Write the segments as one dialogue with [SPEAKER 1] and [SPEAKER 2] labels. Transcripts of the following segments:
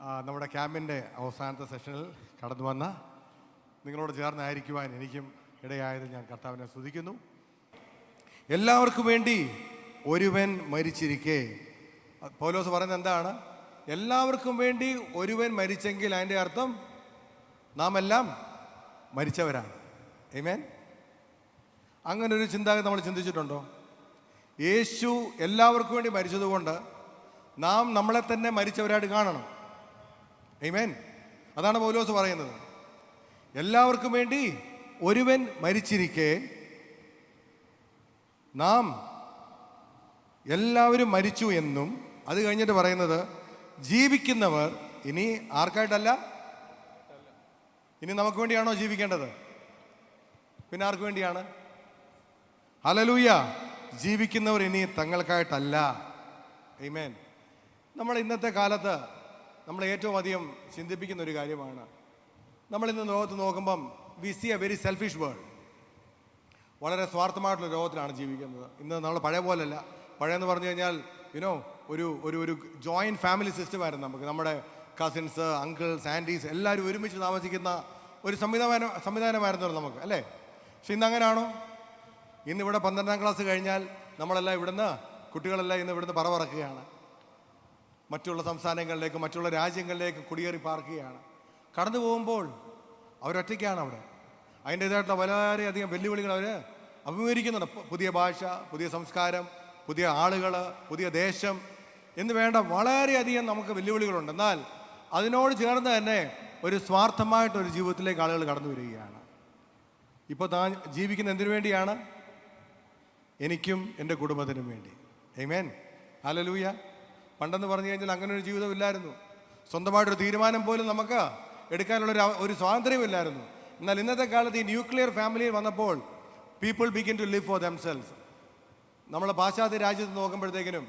[SPEAKER 1] നമ്മുടെ ക്യാമ്പിൻ്റെ അവസാനത്തെ സെഷനിൽ കടന്നു വന്ന നിങ്ങളോട് ചേർന്നായിരിക്കുവാൻ എനിക്കും ഇടയായതിൽ ഞാൻ കർത്താവിനെ സ്തുതിക്കുന്നു. എല്ലാവർക്കും വേണ്ടി ഒരുവൻ മരിച്ചിരിക്കെ, പൗലോസ് പറയുന്നത് എന്താണ്? എല്ലാവർക്കും വേണ്ടി ഒരുവൻ മരിച്ചെങ്കിൽ അതിൻ്റെ അർത്ഥം നാം എല്ലാം മരിച്ചവരാണ്. ആമേൻ. അങ്ങനൊരു ചിന്താഗതി നമ്മൾ ചിന്തിച്ചിട്ടുണ്ടോ? യേശു എല്ലാവർക്കും വേണ്ടി മരിച്ചതുകൊണ്ട് നാം നമ്മളെ തന്നെ മരിച്ചവരായിട്ട് കാണണം. ആമേൻ. അതാണ് പൗലോസ് പറയുന്നത്. എല്ലാവർക്കും വേണ്ടി ഒരുവൻ മരിച്ചിരിക്കെ നാം എല്ലാവരും മരിച്ചു എന്നും, അത് കഴിഞ്ഞിട്ട് പറയുന്നത് ജീവിക്കുന്നവർ ഇനി ആർക്കായിട്ടല്ല, ഇനി നമുക്ക് വേണ്ടിയാണോ ജീവിക്കേണ്ടത്? പിന്നെ ആർക്ക് വേണ്ടിയാണ്? ഹല്ലേലൂയ. ജീവിക്കുന്നവർ ഇനി തങ്ങൾക്കായിട്ടല്ല. ആമേൻ. നമ്മൾ ഇന്നത്തെ കാലത്ത് നമ്മൾ ഏറ്റവും അധികം ചിന്തിപ്പിക്കുന്ന ഒരു കാര്യമാണ്. നമ്മളിന്ന് ലോകത്ത് നോക്കുമ്പം we see a very selfish world. വളരെ സ്വാർത്ഥമായിട്ടുള്ള ലോകത്തിലാണ് ജീവിക്കുന്നത്. ഇന്ന് നമ്മൾ പഴയ പോലല്ല. പഴയെന്ന് പറഞ്ഞു കഴിഞ്ഞാൽ ഒരു ഒരു ഒരു ജോയിൻറ്റ് ഫാമിലി സിസ്റ്റമായിരുന്നു നമുക്ക്. നമ്മുടെ കസിൻസ്, അങ്കിൾസ്, ആൻറ്റീസ് എല്ലാവരും ഒരുമിച്ച് താമസിക്കുന്ന ഒരു സംവിധാനമായിരുന്നല്ലോ നമുക്ക്, അല്ലേ? പക്ഷെ ഇന്ന് അങ്ങനെയാണോ? ഇന്നിവിടെ 12ാം ക്ലാസ് കഴിഞ്ഞാൽ നമ്മളെല്ലാം ഇവിടുന്ന്, കുട്ടികളെല്ലാം ഇന്ന് ഇവിടുന്ന് പറക്കുകയാണ്. മറ്റുള്ള സംസ്ഥാനങ്ങളിലേക്ക്, മറ്റുള്ള രാജ്യങ്ങളിലേക്ക് കുടിയേറി പാർക്കുകയാണ്. കടന്നു പോകുമ്പോൾ അവരൊറ്റയ്ക്കാണ് അവിടെ. അതിൻ്റേതായിട്ടുള്ള വളരെയധികം വെല്ലുവിളികൾ അവർ അഭിമുഖീകരിക്കുന്നുണ്ട്. പുതിയ ഭാഷ, പുതിയ സംസ്കാരം, പുതിയ ആളുകൾ, പുതിയ ദേശം എന്ന് വേണ്ട വളരെയധികം നമുക്ക് വെല്ലുവിളികളുണ്ട്. എന്നാൽ അതിനോട് ചേർന്ന് തന്നെ ഒരു സ്വാർത്ഥമായിട്ടൊരു ജീവിതത്തിലേക്ക് ആളുകൾ കടന്നു വരികയാണ്. ഇപ്പോൾ താൻ ജീവിക്കുന്ന എന്തിനു വേണ്ടിയാണ്? എനിക്കും എൻ്റെ കുടുംബത്തിനും വേണ്ടി. ആമേൻ. ഹല്ലേലൂയ. പണ്ടെന്ന് പറഞ്ഞു കഴിഞ്ഞാൽ അങ്ങനെ ഒരു ജീവിതമില്ലായിരുന്നു. സ്വന്തമായിട്ടൊരു തീരുമാനം പോലും നമുക്ക് എടുക്കാനുള്ള ഒരു സ്വാതന്ത്ര്യമില്ലായിരുന്നു. എന്നാൽ ഇന്നത്തെ കാലത്ത് ഈ ന്യൂക്ലിയർ ഫാമിലി വന്നപ്പോൾ people begin to live for themselves. നമ്മൾ പാശ്ചാത്യ രാജ്യത്ത് നോക്കുമ്പോഴത്തേക്കിനും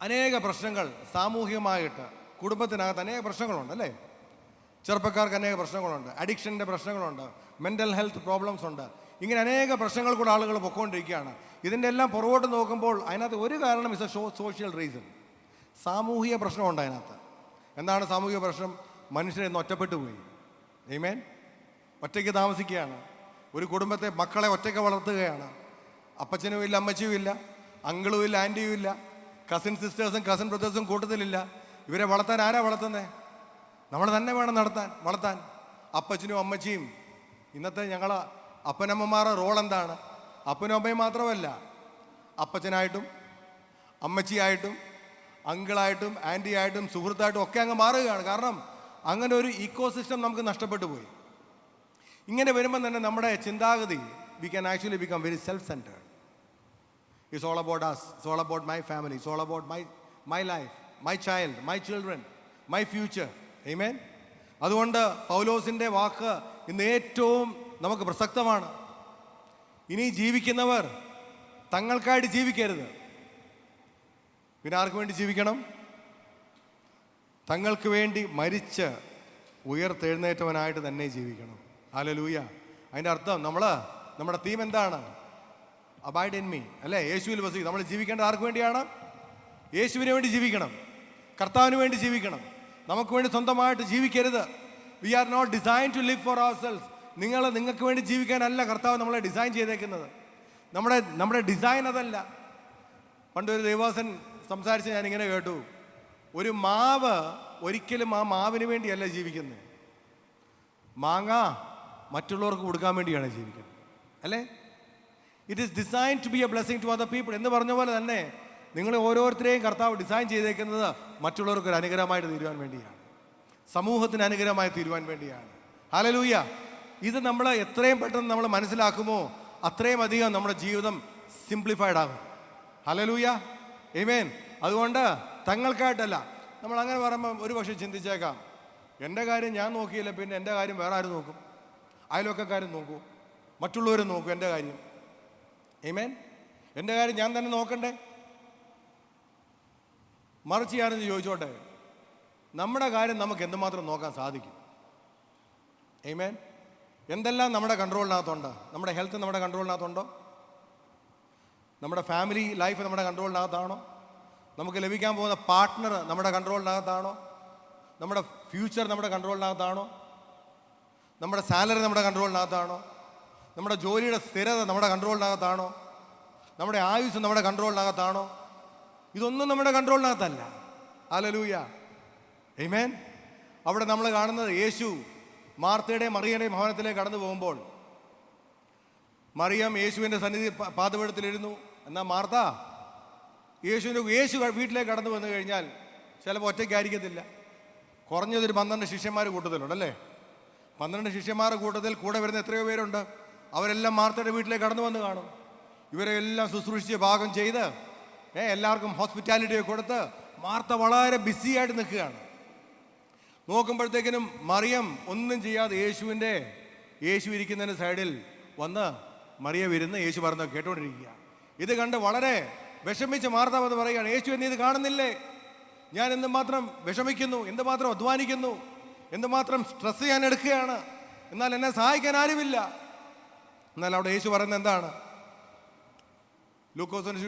[SPEAKER 1] അനേക പ്രശ്നങ്ങൾ സാമൂഹികമായിട്ട് കുടുംബത്തിനകത്ത് അനേക പ്രശ്നങ്ങളുണ്ട്, അല്ലേ? ചെറുപ്പക്കാർക്ക് അനേക പ്രശ്നങ്ങളുണ്ട്, അഡിക്ഷൻ്റെ പ്രശ്നങ്ങളുണ്ട്, മെൻ്റൽ ഹെൽത്ത് പ്രോബ്ലംസ് ഉണ്ട്. ഇങ്ങനെ അനേക പ്രശ്നങ്ങൾ കൂടെ ആളുകൾ പൊയ്ക്കൊണ്ടിരിക്കുകയാണ്. ഇതിൻ്റെ എല്ലാം പുറകോട്ട് നോക്കുമ്പോൾ അതിനകത്ത് ഒരു കാരണം ഇസ് എ സോഷ്യൽ റീസൺ. സാമൂഹിക പ്രശ്നമുണ്ട് അതിനകത്ത്. എന്താണ് സാമൂഹിക പ്രശ്നം? മനുഷ്യരെന്ന് ഒറ്റപ്പെട്ടു പോയി. ആമേൻ. ഒറ്റയ്ക്ക് താമസിക്കുകയാണ്. ഒരു കുടുംബത്തെ, മക്കളെ ഒറ്റയ്ക്ക് വളർത്തുകയാണ്. അപ്പച്ചനും ഇല്ല, അമ്മച്ചിയും ഇല്ല, അങ്കിളും ഇല്ല, ആൻറ്റിയും ഇല്ല, കസിൻ സിസ്റ്റേഴ്സും കസിൻ ബ്രദേഴ്സും കൂട്ടത്തിലില്ല. ഇവരെ വളർത്താൻ ആരാ വളർത്തുന്നത്? നമ്മൾ തന്നെ വേണം വളർത്താൻ. അപ്പച്ചനും അമ്മച്ചിയും, ഇന്നത്തെ ഞങ്ങളെ അപ്പനമ്മമാരുടെ റോൾ എന്താണ്? അപ്പനും അമ്മയും മാത്രമല്ല, അപ്പച്ചനായിട്ടും അമ്മച്ചിയായിട്ടും അങ്കിളായിട്ടും ആൻറ്റിയായിട്ടും സുഹൃത്തായിട്ടും ഒക്കെ അങ്ങ് മാറുകയാണ്. കാരണം അങ്ങനെ ഒരു ഇക്കോസിസ്റ്റം നമുക്ക് നഷ്ടപ്പെട്ടു പോയി. ഇങ്ങനെ വരുമ്പോൾ തന്നെ നമ്മുടെ ചിന്താഗതി we can actually become very self-centered. It's all about us. It's all about my family. It's all about my life, my child, my children, my future. Amen. അതുകൊണ്ട് പൗലോസിൻ്റെ വാക്ക് ഇന്ന് ഏറ്റവും നമുക്ക് പ്രസക്തമാണ്. ഇനി ജീവിക്കുന്നവർ തങ്ങൾക്കായിട്ട് ജീവിക്കരുത്. പിന്നെ ആർക്ക് വേണ്ടി ജീവിക്കണം? തങ്ങൾക്ക് വേണ്ടി മരിച്ച് ഉയർത്തെഴുന്നേറ്റവനായിട്ട് തന്നെ ജീവിക്കണം. ഹല്ലേലൂയ. അതിൻ്റെ അർത്ഥം നമ്മുടെ തീം എന്താണ്? അബൈഡ് ഇൻ മീ, അല്ലേ? യേശുവിൽ വസിക്കും. നമ്മൾ ജീവിക്കേണ്ടത് ആർക്ക് വേണ്ടിയാണ്? യേശുവിന് വേണ്ടി ജീവിക്കണം, കർത്താവിന് വേണ്ടി ജീവിക്കണം. നമുക്ക് വേണ്ടി സ്വന്തമായിട്ട് ജീവിക്കരുത്. We are not design to live for our selves. നിങ്ങൾക്ക് വേണ്ടി ജീവിക്കാനല്ല കർത്താവ് നമ്മളെ ഡിസൈൻ ചെയ്തേക്കുന്നത്. നമ്മുടെ ഡിസൈൻ അതല്ല. പണ്ടൊരു ദേവാസൻ സംസാരിച്ച് ഞാനിങ്ങനെ കേട്ടു, ഒരു മാവ് ഒരിക്കലും ആ മാവിന് വേണ്ടിയല്ല ജീവിക്കുന്നത്. മാങ്ങ മറ്റുള്ളവർക്ക് കൊടുക്കാൻ വേണ്ടിയാണ് ജീവിക്കുന്നത്, അല്ലേ? It is design to be a blessing to other people എന്ന് പറഞ്ഞ പോലെ തന്നെ നിങ്ങൾ ഓരോരുത്തരെയും കർത്താവ് ഡിസൈൻ ചെയ്തേക്കുന്നത് മറ്റുള്ളവർക്ക് ഒരു അനുഗ്രഹമായിട്ട് തീരുവാൻ വേണ്ടിയാണ്, സമൂഹത്തിന് അനുഗ്രഹമായി തീരുവാൻ വേണ്ടിയാണ്. ഹല്ലേലൂയ. ഇത് നമ്മൾ എത്രയും പെട്ടെന്ന് നമ്മൾ മനസ്സിലാക്കുമോ അത്രയും അധികം നമ്മുടെ ജീവിതം സിംപ്ലിഫൈഡ് ആകും. ഹല്ലേലൂയ. ആമേൻ. അതുകൊണ്ട് തങ്ങൾക്കായിട്ടല്ല. നമ്മൾ അങ്ങനെ പറയുമ്പോൾ ഒരു പക്ഷേ ചിന്തിച്ചേക്കാം, എൻ്റെ കാര്യം ഞാൻ നോക്കിയില്ല, പിന്നെ എൻ്റെ കാര്യം വേറെ ആരും നോക്കും? അയൽവക്കക്കാരും നോക്കൂ, മറ്റുള്ളവരും നോക്കൂ എൻ്റെ കാര്യം. ആമേൻ. എൻ്റെ കാര്യം ഞാൻ തന്നെ നോക്കണ്ടേ? മറിച്ച് ഞാനെന്ന് ചോദിച്ചോട്ടെ, നമ്മുടെ കാര്യം നമുക്ക് എന്തുമാത്രം നോക്കാൻ സാധിക്കും? ആമേൻ. എന്തെല്ലാം നമ്മുടെ കൺട്രോളിനകത്തുണ്ട്? നമ്മുടെ ഹെൽത്ത് നമ്മുടെ കൺട്രോളിനകത്തുണ്ടോ? നമ്മുടെ ഫാമിലി ലൈഫ് നമ്മുടെ കൺട്രോളിനകത്താണോ? നമുക്ക് ലഭിക്കാൻ പോകുന്ന പാർട്ട്ണർ നമ്മുടെ കൺട്രോളിനകത്താണോ? നമ്മുടെ ഫ്യൂച്ചർ നമ്മുടെ കൺട്രോളിനകത്താണോ? നമ്മുടെ സാലറി നമ്മുടെ കൺട്രോളിനകത്താണോ? നമ്മുടെ ജോലിയുടെ സ്ഥിരത നമ്മുടെ കൺട്രോളിനകത്താണോ? നമ്മുടെ ആയുസ് നമ്മുടെ കൺട്രോളിനകത്താണോ? ഇതൊന്നും നമ്മുടെ കൺട്രോളിനകത്തല്ല. ഹല്ലേലൂയ, ആമേൻ. അവിടെ നമ്മൾ കാണുന്നത് യേശു മാർത്തയുടെയും മറിയയുടെയും ഭവനത്തിലേക്ക് കടന്നു പോകുമ്പോൾ മറിയം യേശുവിൻ്റെ സന്നിധി പാദപീഠത്തിലിരുന്നു. എന്നാൽ മാർത്ത യേശു വീട്ടിലേക്ക് കടന്നു വന്നു കഴിഞ്ഞാൽ ചിലപ്പോൾ ഒറ്റയ്ക്കായിരിക്കത്തില്ല. കുറഞ്ഞതൊരു 12 ശിഷ്യന്മാർ കൂട്ടത്തിലുണ്ടല്ലേ. 12 ശിഷ്യന്മാരുടെ കൂട്ടത്തിൽ കൂടെ വരുന്ന എത്രയോ പേരുണ്ട്. അവരെല്ലാം മാർത്തയുടെ വീട്ടിലേക്ക് കടന്നു വന്ന് കാണും. ഇവരെല്ലാം ശുശ്രൂഷിച്ച് പാകം ചെയ്ത് എല്ലാവർക്കും ഹോസ്പിറ്റാലിറ്റി കൊടുത്ത് മാർത്ത വളരെ ബിസിയായിട്ട് നിൽക്കുകയാണ്. നോക്കുമ്പോഴത്തേക്കിനും മറിയം ഒന്നും ചെയ്യാതെ യേശു ഇരിക്കുന്നതിന് സൈഡിൽ വന്ന് മറിയം ഇരുന്ന് യേശു പറഞ്ഞ് കേട്ടോണ്ടിരിക്കുക. ഇത് കണ്ട് വളരെ വിഷമിച്ച് മാർത്ത എന്ന് പറയുകയാണ്, യേശു എന്നെ ഇത് കാണുന്നില്ലേ? ഞാൻ എന്തുമാത്രം വിഷമിക്കുന്നു, എന്തുമാത്രം അധ്വാനിക്കുന്നു, എന്തുമാത്രം സ്ട്രെസ് ഞാൻ എടുക്കുകയാണ്, എന്നാൽ എന്നെ സഹായിക്കാൻ ആരുമില്ല. എന്നാൽ അവിടെ യേശു പറയുന്നത് എന്താണ്? ലൂക്കോസിന്റെ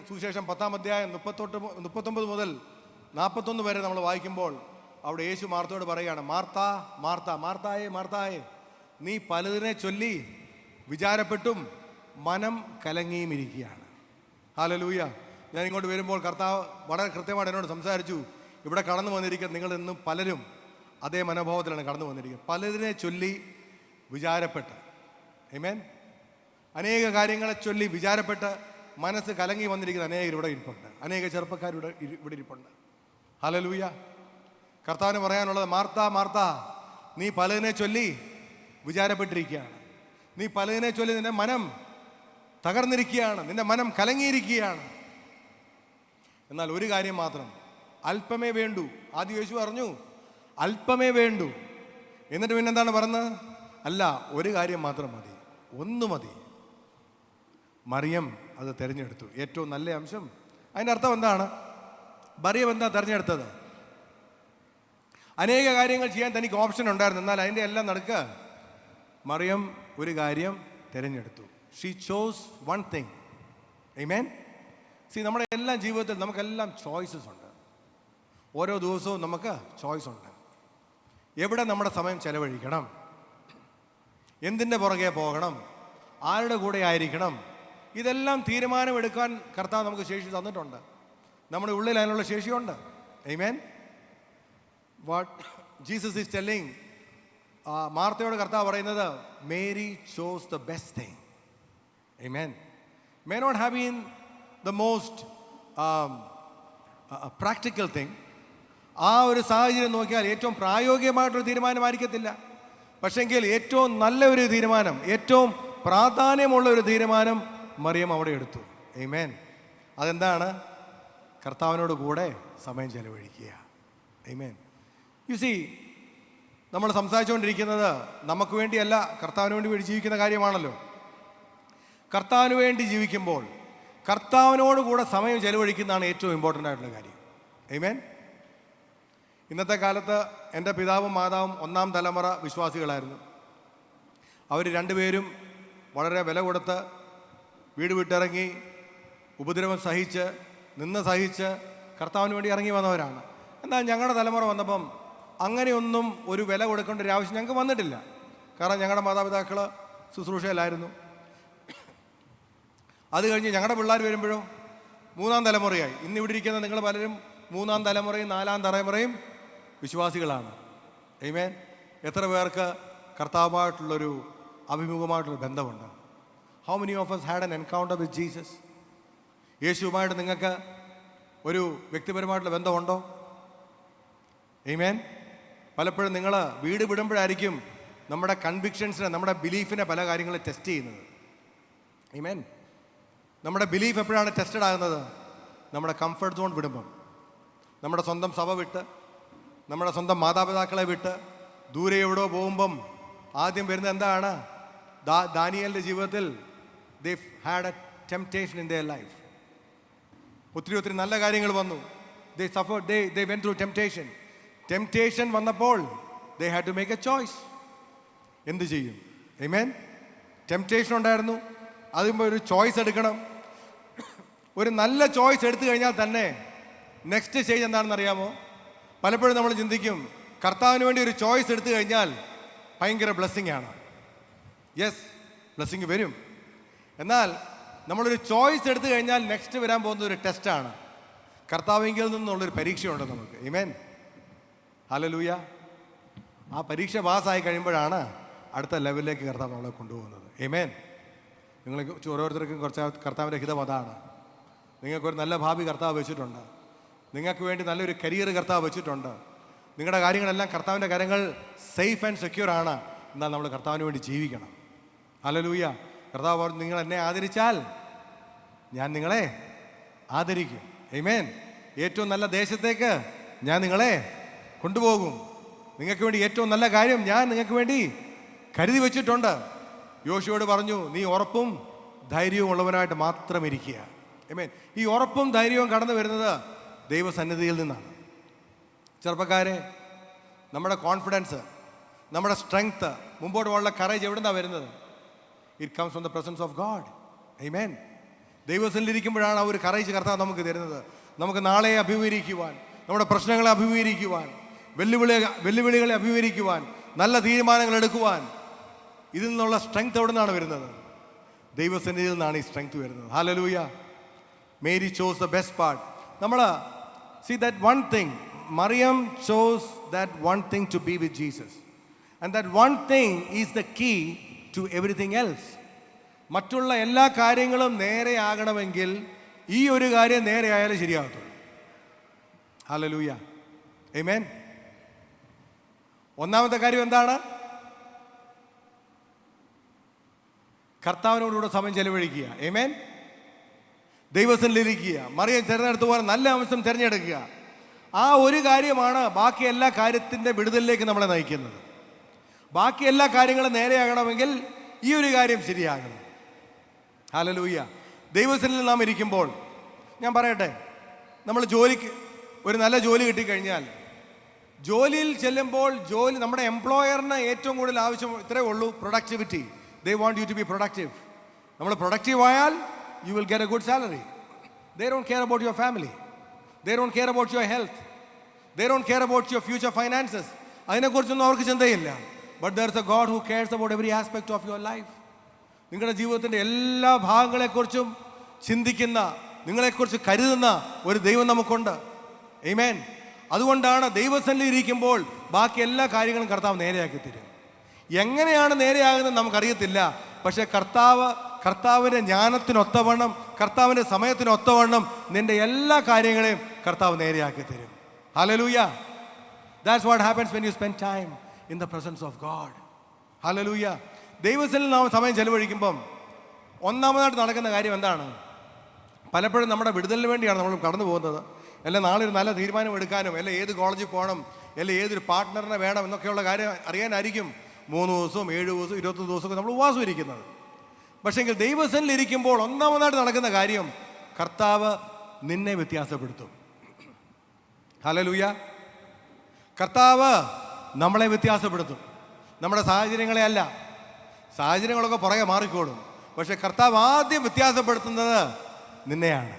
[SPEAKER 1] സുവിശേഷം 10-ാം അധ്യായം 39 മുതൽ 41 വരെ നമ്മൾ വായിക്കുമ്പോൾ അവിടെ യേശു മാർത്തയോട് പറയുകയാണ്, മാർത്തായേ മാർത്തായേ, നീ പലതിനെ ചൊല്ലി വിചാരപ്പെട്ടും മനം കലങ്ങിയും ഇരിക്കുകയാണ്. ഹല്ലേലൂയ. ഞാൻ ഇങ്ങോട്ട് വരുമ്പോൾ കർത്താവ് വളരെ കൃത്യമായിട്ട് എന്നോട് സംസാരിച്ചു. ഇവിടെ കടന്നു വന്നിരിക്കുന്നത് നിങ്ങൾ ഇന്നും പലരും അതേ മനോഭാവത്തിലാണ് കടന്നു വന്നിരിക്കുന്നത്. പലതിനെ ചൊല്ലി വിചാരപ്പെട്ട്, ആമേൻ, അനേക കാര്യങ്ങളെ ചൊല്ലി വിചാരപ്പെട്ട് മനസ്സ് കലങ്ങി വന്നിരിക്കുന്ന അനേകർ ഇവിടെ ഇരിപ്പുണ്ട്. അനേക ചെറുപ്പക്കാർ ഇവിടെ ഇരിപ്പുണ്ട്. ഹല്ലേലൂയ. കർത്താവിന് പറയാനുള്ളത്, മാർത്ത നീ പലതിനെ ചൊല്ലി വിചാരപ്പെട്ടിരിക്കുകയാണ്. നീ പലതിനെ ചൊല്ലി നിന്റെ മനം തകർന്നിരിക്കുകയാണ്, നിന്റെ മനം കലങ്ങിയിരിക്കുകയാണ്. എന്നാൽ ഒരു കാര്യം മാത്രം, അല്പമേ വേണ്ടൂ. ആദ്യം യേശു പറഞ്ഞു അല്പമേ വേണ്ടൂ. എന്നിട്ട് പിന്നെന്താണ് പറഞ്ഞത്? അല്ല, ഒരു കാര്യം മാത്രം മതി, ഒന്ന് മതി. മറിയം അത് തിരഞ്ഞെടുത്തു, ഏറ്റവും നല്ല അംശം. അതിൻ്റെ അർത്ഥം എന്താണ്? മറിയം എന്താ തിരഞ്ഞെടുത്തത്? അനേക കാര്യങ്ങൾ ചെയ്യാൻ തനിക്ക് ഓപ്ഷൻ ഉണ്ടായിരുന്നു, എന്നാൽ അതിൻ്റെ എല്ലാം നടുക്ക് മറിയം ഒരു കാര്യം തിരഞ്ഞെടുത്തു. She chose one thing. ആമേൻ. നമ്മുടെ എല്ലാ ജീവിതത്തിൽ നമുക്കെല്ലാം ചോയ്സസ് ഉണ്ട്. ഓരോ ദിവസവും നമുക്ക് ചോയ്സ് ഉണ്ട്. എവിടെ നമ്മുടെ സമയം ചെലവഴിക്കണം, എന്തിൻ്റെ പുറകെ പോകണം, ആരുടെ കൂടെ ആയിരിക്കണം, ഇതെല്ലാം തീരുമാനമെടുക്കാൻ കർത്താവ് നമുക്ക് ശേഷി തന്നിട്ടുണ്ട്. നമ്മുടെ ഉള്ളിൽ അതിനുള്ള ശേഷിയുണ്ട്. ആമേൻ. വാട്ട് ജീസസ് ഈസ് ടെല്ലിങ്, മാർത്തയോട് കർത്താവ് പറയുന്നത്, Mary chose the best thing. ആമേൻ. May not have been the most practical thing. ആ ഒരു സാഹചര്യം നോക്കിയാൽ ഏറ്റവും പ്രായോഗികമായിട്ടൊരു തീരുമാനമായിരിക്കത്തില്ല. പക്ഷെങ്കിൽ ഏറ്റവും നല്ല ഒരു തീരുമാനം, ഏറ്റവും പ്രാധാന്യമുള്ള ഒരു തീരുമാനം മറിയം അവിടെ എടുത്തു. ആമേൻ. അതെന്താണ്? കർത്താവിനോട് കൂടെ സമയം ചെലവഴിക്കുക. ആമേൻ. യു സീ, നമ്മൾ സംസാരിച്ചുകൊണ്ടിരിക്കുന്നത് നമുക്ക് വേണ്ടിയല്ല, കർത്താവിന് വേണ്ടി ജീവിക്കുന്ന കാര്യമാണല്ലോ. കർത്താവിന് വേണ്ടി ജീവിക്കുമ്പോൾ കർത്താവിനോട് കൂടെ സമയം ചെലവഴിക്കുന്നതാണ് ഏറ്റവും ഇമ്പോർട്ടൻ്റ് ആയിട്ടുള്ള കാര്യം. ആമേൻ. ഇന്നത്തെ കാലത്ത് എൻ്റെ പിതാവും മാതാവും 1-ാം തലമുറ വിശ്വാസികളായിരുന്നു. അവർ രണ്ടുപേരും വളരെ വില കൊടുത്ത് വീട് വിട്ടിറങ്ങി ഉപദ്രവം സഹിച്ച് സഹിച്ച് കർത്താവിന് വേണ്ടി ഇറങ്ങി വന്നവരാണ്. എന്നാൽ ഞങ്ങളുടെ തലമുറ വന്നപ്പം അങ്ങനെയൊന്നും ഒരു വില കൊടുക്കേണ്ട ഒരു ആവശ്യം ഞങ്ങൾക്ക് വന്നിട്ടില്ല. കാരണം ഞങ്ങളുടെ മാതാപിതാക്കൾ ശുശ്രൂഷയിലായിരുന്നു. അത് കഴിഞ്ഞ് ഞങ്ങളുടെ പിള്ളേർ വരുമ്പോഴോ 3-ാം തലമുറയായി. ഇന്ന് ഇവിടെ ഇരിക്കുന്ന നിങ്ങൾ പലരും 3-ാം തലമുറയും 4-ാം തലമുറയും വിശ്വാസികളാണ്. ആമേൻ. എത്ര പേർക്ക് കർത്താവുമായിട്ടുള്ളൊരു അഭിമുഖമായിട്ടുള്ള ബന്ധമുണ്ട്? How many of us had an encounter with Jesus? യേശുവുമായിട്ട് നിങ്ങൾക്ക് ഒരു വ്യക്തിപരമായിട്ടുള്ള ബന്ധമുണ്ടോ? ആമേൻ. പലപ്പോഴും നിങ്ങൾ വീട് വിടുമ്പോഴായിരിക്കും നമ്മുടെ കൺവിക്ഷൻസിനെ, നമ്മുടെ ബിലീഫിനെ പല കാര്യങ്ങളെ ടെസ്റ്റ് ചെയ്യുന്നത്. ആമേൻ. നമ്മുടെ ബിലീഫ് എപ്പോഴാണ് ടെസ്റ്റഡ് ആകുന്നത്? നമ്മുടെ കംഫർട്ട് സോൺ വിടുമ്പം. നമ്മുടെ സ്വന്തം സഭ വിട്ട്, നമ്മുടെ സ്വന്തം മാതാപിതാക്കളെ വിട്ട് ദൂരെ എവിടെയോ പോകുമ്പം ആദ്യം വരുന്നത് എന്താണ്? ദാനിയേലിൻ്റെ ജീവിതത്തിൽ they had a temptation in their life. ഒത്തിരി നല്ല കാര്യങ്ങൾ വന്നു. they suffered, they went through temptation വന്നപ്പോൾ they had to make a choice. എന്ത് ചെയ്യും? ആമേൻ. ടെംപ്റ്റേഷൻ ഉണ്ടായിരുന്നു, അതിപ്പോൾ ഒരു ചോയ്സ് എടുക്കണം. ഒരു നല്ല ചോയ്സ് എടുത്തു കഴിഞ്ഞാൽ തന്നെ നെക്സ്റ്റ് സ്റ്റേജ് എന്താണെന്ന് അറിയാമോ? പലപ്പോഴും നമ്മൾ ചിന്തിക്കും, കർത്താവിന് വേണ്ടി ഒരു ചോയ്സ് എടുത്തു കഴിഞ്ഞാൽ ഭയങ്കര ബ്ലെസ്സിങ് ആണ്. യെസ്, ബ്ലെസ്സിങ് വരും. എന്നാൽ നമ്മളൊരു ചോയ്സ് എടുത്തു കഴിഞ്ഞാൽ നെക്സ്റ്റ് വരാൻ പോകുന്ന ഒരു ടെസ്റ്റാണ്. കർത്താവിങ്കിൽ നിന്നുള്ളൊരു പരീക്ഷയുണ്ട് നമുക്ക്. ആമേൻ, ഹല്ലേലൂയ. ആ പരീക്ഷ പാസ്സായി കഴിയുമ്പോഴാണ് അടുത്ത ലെവലിലേക്ക് കർത്താവ് നമ്മളെ കൊണ്ടുപോകുന്നത്. ആമേൻ. നിങ്ങൾ ഓരോരുത്തർക്കും കുറച്ച് കർത്താവിൻ്റെ ഹിതം അതാണ്. നിങ്ങൾക്കൊരു നല്ല ഭാവി കർത്താവ് വെച്ചിട്ടുണ്ട്. നിങ്ങൾക്ക് വേണ്ടി നല്ലൊരു കരിയർ കർത്താവ് വെച്ചിട്ടുണ്ട്. നിങ്ങളുടെ കാര്യങ്ങളെല്ലാം കർത്താവിൻ്റെ കാര്യങ്ങൾ സേഫ് ആൻഡ് സെക്യൂർ ആണ്. എന്നാൽ നമ്മൾ കർത്താവിന് വേണ്ടി ജീവിക്കണം. ഹല്ലേലൂയ. കർത്താവ് പറഞ്ഞു, നിങ്ങൾ എന്നെ ആദരിച്ചാൽ ഞാൻ നിങ്ങളെ ആദരിക്കും. ആമേൻ. ഏറ്റവും നല്ല ദേശത്തേക്ക് ഞാൻ നിങ്ങളെ കൊണ്ടുപോകും. നിങ്ങൾക്ക് വേണ്ടി ഏറ്റവും നല്ല കാര്യം ഞാൻ നിങ്ങൾക്ക് വേണ്ടി കരുതി വെച്ചിട്ടുണ്ട്. യോശുവയോട് പറഞ്ഞു, നീ ഉറപ്പും ധൈര്യവും ഉള്ളവനായിട്ട് മാത്രം ഇരിക്കുക. ആമേൻ. ഈ ഉറപ്പും ധൈര്യവും കടന്നു വരുന്നത് ദൈവസന്നിധിയിൽ നിന്നാണ്. ചെറുപ്പക്കാരെ, നമ്മുടെ കോൺഫിഡൻസ്, നമ്മുടെ സ്ട്രെങ്ത്, മുമ്പോട്ട് പോകാനുള്ള കറേജ് എവിടെ നിന്നാണ് വരുന്നത്? It comes from the presence of God. ആമേൻ. ദൈവസന്നിധിയിലിരിക്കുമ്പോഴാണ് ആ ഒരു കറേജ് കർത്താവ് നമുക്ക് തരുന്നത്. നമുക്ക് നാളെ അഭിമുഖീകരിക്കുവാൻ, നമ്മുടെ പ്രശ്നങ്ങളെ അഭിമുഖീകരിക്കുവാൻ, വെല്ലുവിളികളെ അഭിമുഖീകരിക്കുവാൻ, നല്ല തീരുമാനങ്ങൾ എടുക്കുവാൻ. ഇതിൽ നിന്നുള്ള സ്ട്രെങ്ത് എവിടെ നിന്നാണ് വരുന്നത്? ദൈവസന്നിധിയിൽ നിന്നാണ് ഈ സ്ട്രെങ്ത് വരുന്നത്. Hallelujah. Mary chose the best part. നമ്മൾ see that one thing, Maryam chose that one thing to be with Jesus, and that one thing is the key to everything else. മറ്റുള്ള എല്ലാ കാര്യങ്ങളും നേരെയാകണമെങ്കിൽ ഈ ഒരു കാര്യം നേരെയായാലും ശരിയാകത്തുള്ളൂ. ഹല്ലേലൂയ. ആമേൻ. ഒന്നാമത്തെ കാര്യം എന്താണ്? കർത്താവിനോടുകൂടെ സമയം ചെലവഴിക്കുക. ആമേൻ. ദൈവസന്നിധിയിലിരിക്കുക. മറിയം തിരഞ്ഞെടുത്ത് പോകാൻ നല്ല അംശം തിരഞ്ഞെടുക്കുക. ആ ഒരു കാര്യമാണ് ബാക്കി എല്ലാ കാര്യത്തിൻ്റെ വിടുതലിലേക്ക് നമ്മളെ നയിക്കുന്നത്. ബാക്കി എല്ലാ കാര്യങ്ങളും നേരെയാകണമെങ്കിൽ ഈ ഒരു കാര്യം ശരിയാകണം. ഹല്ലേലൂയ. ദൈവസന്നിധിയിൽ നാം ഇരിക്കുമ്പോൾ, ഞാൻ പറയട്ടെ, നമ്മൾ ജോലിക്ക് ഒരു നല്ല ജോലി കിട്ടിക്കഴിഞ്ഞാൽ ജോലിയിൽ ചെല്ലുമ്പോൾ നമ്മുടെ എംപ്ലോയറിന് ഏറ്റവും കൂടുതൽ ആവശ്യം ഇത്രയേ ഉള്ളൂ, productivity. They want you to be productive. നമ്മൾ പ്രൊഡക്റ്റീവ് ആയാൽ you will get a good salary. They don't care about your family. They don't care about your health. They don't care about your future finances. അതിനെക്കുറിച്ചൊന്നും അവർക്ക് ചിന്തയില്ല. But there is a God who cares about every aspect of your life. നിങ്ങളുടെ ജീവിതത്തിൻ്റെ എല്ലാ ഭാഗങ്ങളെക്കുറിച്ചും ചിന്തിക്കുന്ന, നിങ്ങളെക്കുറിച്ച് കരുതുന്ന ഒരു ദൈവം നമുക്കുണ്ട്. ആമേൻ. അതുകൊണ്ടാണ് ദൈവസന്നിധിയിൽ ഇരിക്കുമ്പോൾ ബാക്കി എല്ലാ കാര്യങ്ങളും കർത്താവ് നേരെയാക്കി തരും. എങ്ങനെയാണ് നേരെയാകുന്നത് നമുക്കറിയത്തില്ല. പക്ഷേ കർത്താവിൻ്റെ ജ്ഞാനത്തിനൊത്തവണ്ണം, കർത്താവിൻ്റെ സമയത്തിനൊത്തവണ്ണം നിന്റെ എല്ലാ കാര്യങ്ങളെയും കർത്താവ് നേരെയാക്കി തരും. ഹല്ലേലൂയ. That's what happens when you spend time in the presence of God. ഹല്ലേലൂയ. ദൈവത്തിൽ നാം സമയം ചെലവഴിക്കുമ്പം ഒന്നാമതായിട്ട് നടക്കുന്ന കാര്യം എന്താണ്? പലപ്പോഴും നമ്മുടെ വിടുതലിന് വേണ്ടിയാണ് നമ്മൾ കടന്നു പോകുന്നത്. അല്ല നാളെ ഒരു നല്ല തീരുമാനം എടുക്കാനും, അല്ല ഏത് കോളേജിൽ പോകണം, അല്ല ഏതൊരു പാർട്ട്ണറിനെ വേണം എന്നൊക്കെയുള്ള കാര്യം അറിയാനായിരിക്കും 3 ദിവസവും 7 ദിവസവും 21 ദിവസമൊക്കെ നമ്മൾ ഉപവാസം ഇരിക്കുന്നത്. പക്ഷേങ്കിൽ ദൈവസന്നിധിയിൽ ഇരിക്കുമ്പോൾ ഒന്നാമതായിട്ട് നടക്കുന്ന കാര്യം, കർത്താവ് നിന്നെ വ്യത്യാസപ്പെടുത്തും. ഹല്ലേലൂയ. കർത്താവ് നമ്മളെ വ്യത്യാസപ്പെടുത്തും. നമ്മുടെ സാഹചര്യങ്ങളെ അല്ല. സാഹചര്യങ്ങളൊക്കെ പുറകെ മാറിക്കോളും. പക്ഷെ കർത്താവ് ആദ്യം വ്യത്യാസപ്പെടുത്തുന്നത് നിന്നെയാണ്.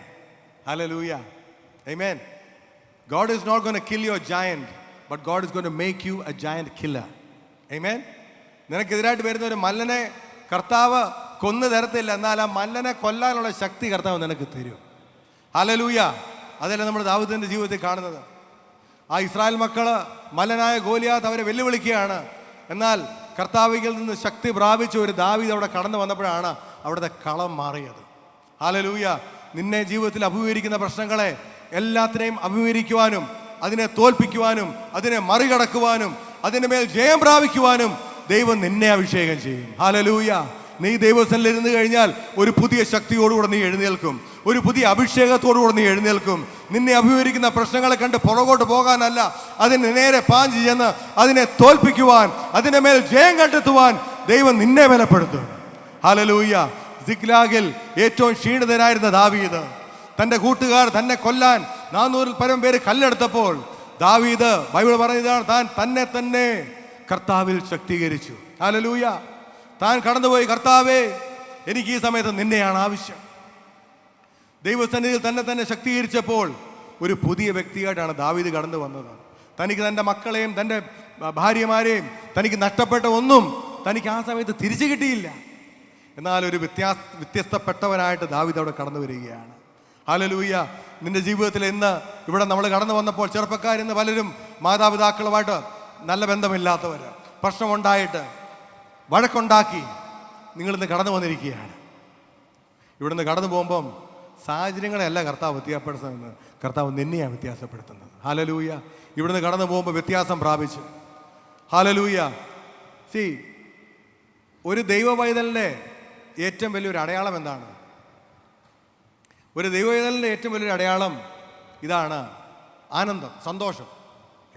[SPEAKER 1] ഹല്ലേലൂയ. ആമേൻ. God is not going to kill your giant, but God is going to make you a giant killer. ആമേൻ. നിനക്കെതിരായിട്ട് വരുന്ന ഒരു മല്ലനെ കർത്താവ് കൊന്നു തരത്തില്ല, എന്നാൽ ആ മല്ലനെ കൊല്ലാനുള്ള ശക്തി കർത്താവ് നിനക്ക് തരും. ഹല്ലേലൂയ. അതല്ല നമ്മുടെ ദാവീദിന്റെ ജീവിതത്തിൽ കാണുന്നത്. ആ ഇസ്രായേൽ മക്കള് മല്ലനായ ഗോലിയാത്ത് അവരെ വെല്ലുവിളിക്കുകയാണ്. എന്നാൽ കർത്താവിൽ നിന്ന് ശക്തി പ്രാപിച്ച ഒരു ദാവീദ് അവിടെ കടന്നു വന്നപ്പോഴാണ് അവിടുത്തെ കളം മാറിയത്. ഹല്ലേലൂയ. നിന്നെ ജീവിതത്തിൽ അഭിമുഖീകരിക്കുന്ന പ്രശ്നങ്ങളെ എല്ലാത്തിനെയും അഭിമുഖീകരിക്കുവാനും, അതിനെ തോൽപ്പിക്കുവാനും, അതിനെ മറികടക്കുവാനും, അതിൻ്റെ മേൽ ജയം പ്രാപിക്കുവാനും ദൈവം നിന്നെ അഭിഷേകം ചെയ്യും. ഹല്ലേലൂയ. നീ ദൈവസന്നിധിയിൽ ഇരുന്ന് കഴിഞ്ഞാൽ ഒരു പുതിയ ശക്തിയോടുകൂടെ നീ എഴുന്നേൽക്കും. ഒരു പുതിയ അഭിഷേകത്തോടുകൂടെ നീ എഴുന്നേൽക്കും. നിന്നെ അഭിമുഖീകരിക്കുന്ന പ്രശ്നങ്ങളെ കണ്ട് പുറകോട്ട് പോകാനല്ല, അതിന് നേരെ പാഞ്ഞു ചെന്ന് അതിനെ തോൽപ്പിക്കുവാൻ, അതിൻ്റെ മേൽ ജയം കണ്ടെത്തുവാൻ ദൈവം നിന്നെ ബലപ്പെടുത്തും. ഹല്ലേലൂയ. സിക്ലാഗിൽ ഏറ്റവും ക്ഷീണിതനായിരുന്ന ദാവീദ്, തൻ്റെ കൂട്ടുകാർ തന്നെ കൊല്ലാൻ 400 പരം പേര് കല്ലെടുത്തപ്പോൾ ദാവീദ്, ബൈബിൾ പറയുന്നതാണ്, താൻ തന്നെ തന്നെ കർത്താവിൽ ശക്തീകരിച്ചു. ഹല്ലേലൂയ. താൻ കടന്നുപോയി, കർത്താവേ എനിക്ക് ഈ സമയത്ത് നിന്നെയാണ് ആവശ്യം. ദൈവസന്നിധിയിൽ തന്നെ ശക്തീകരിച്ചപ്പോൾ ഒരു പുതിയ വ്യക്തിയായിട്ടാണ് ദാവീദ് കടന്നു വന്നത്. തനിക്ക് തൻ്റെ മക്കളെയും തൻ്റെ ഭാര്യമാരെയും തനിക്ക് നഷ്ടപ്പെട്ട ഒന്നും തനിക്ക് ആ സമയത്ത് തിരിച്ചു കിട്ടിയില്ല. എന്നാൽ ഒരു വ്യത്യസ്തപ്പെട്ടവനായിട്ട് ദാവീദ് അവിടെ കടന്നു വരികയാണ്. ഹല്ലേലൂയ. നിന്റെ ജീവിതത്തിൽ ഇന്ന് ഇവിടെ നമ്മൾ കടന്നു വന്നപ്പോൾ ചെറുപ്പക്കാരിന്ന് പലരും മാതാപിതാക്കളുമായിട്ട് നല്ല ബന്ധമില്ലാത്തവർ, പ്രശ്നമുണ്ടായിട്ട് വഴക്കുണ്ടാക്കി നിങ്ങളിന്ന് കടന്നു വന്നിരിക്കുകയാണ്. ഇവിടുന്ന് കടന്നു പോകുമ്പം സാഹചര്യങ്ങളെയല്ല കർത്താവ് വ്യത്യാസപ്പെടുത്തുന്നത്, കർത്താവ് നിന്നെയാണ് വ്യത്യാസപ്പെടുത്തുന്നത്. ഹല്ലേലൂയ. ഇവിടുന്ന് കടന്നു പോകുമ്പോൾ വ്യത്യാസം പ്രാപിച്ച്. ഹല്ലേലൂയ. സി, ഒരു ദൈവ പൈതലിൻ്റെ ഏറ്റവും വലിയൊരു അടയാളം എന്താണ്? ഒരു ദൈവ പൈതലിൻ്റെ ഏറ്റവും വലിയൊരു അടയാളം ഇതാണ്: ആനന്ദം, സന്തോഷം.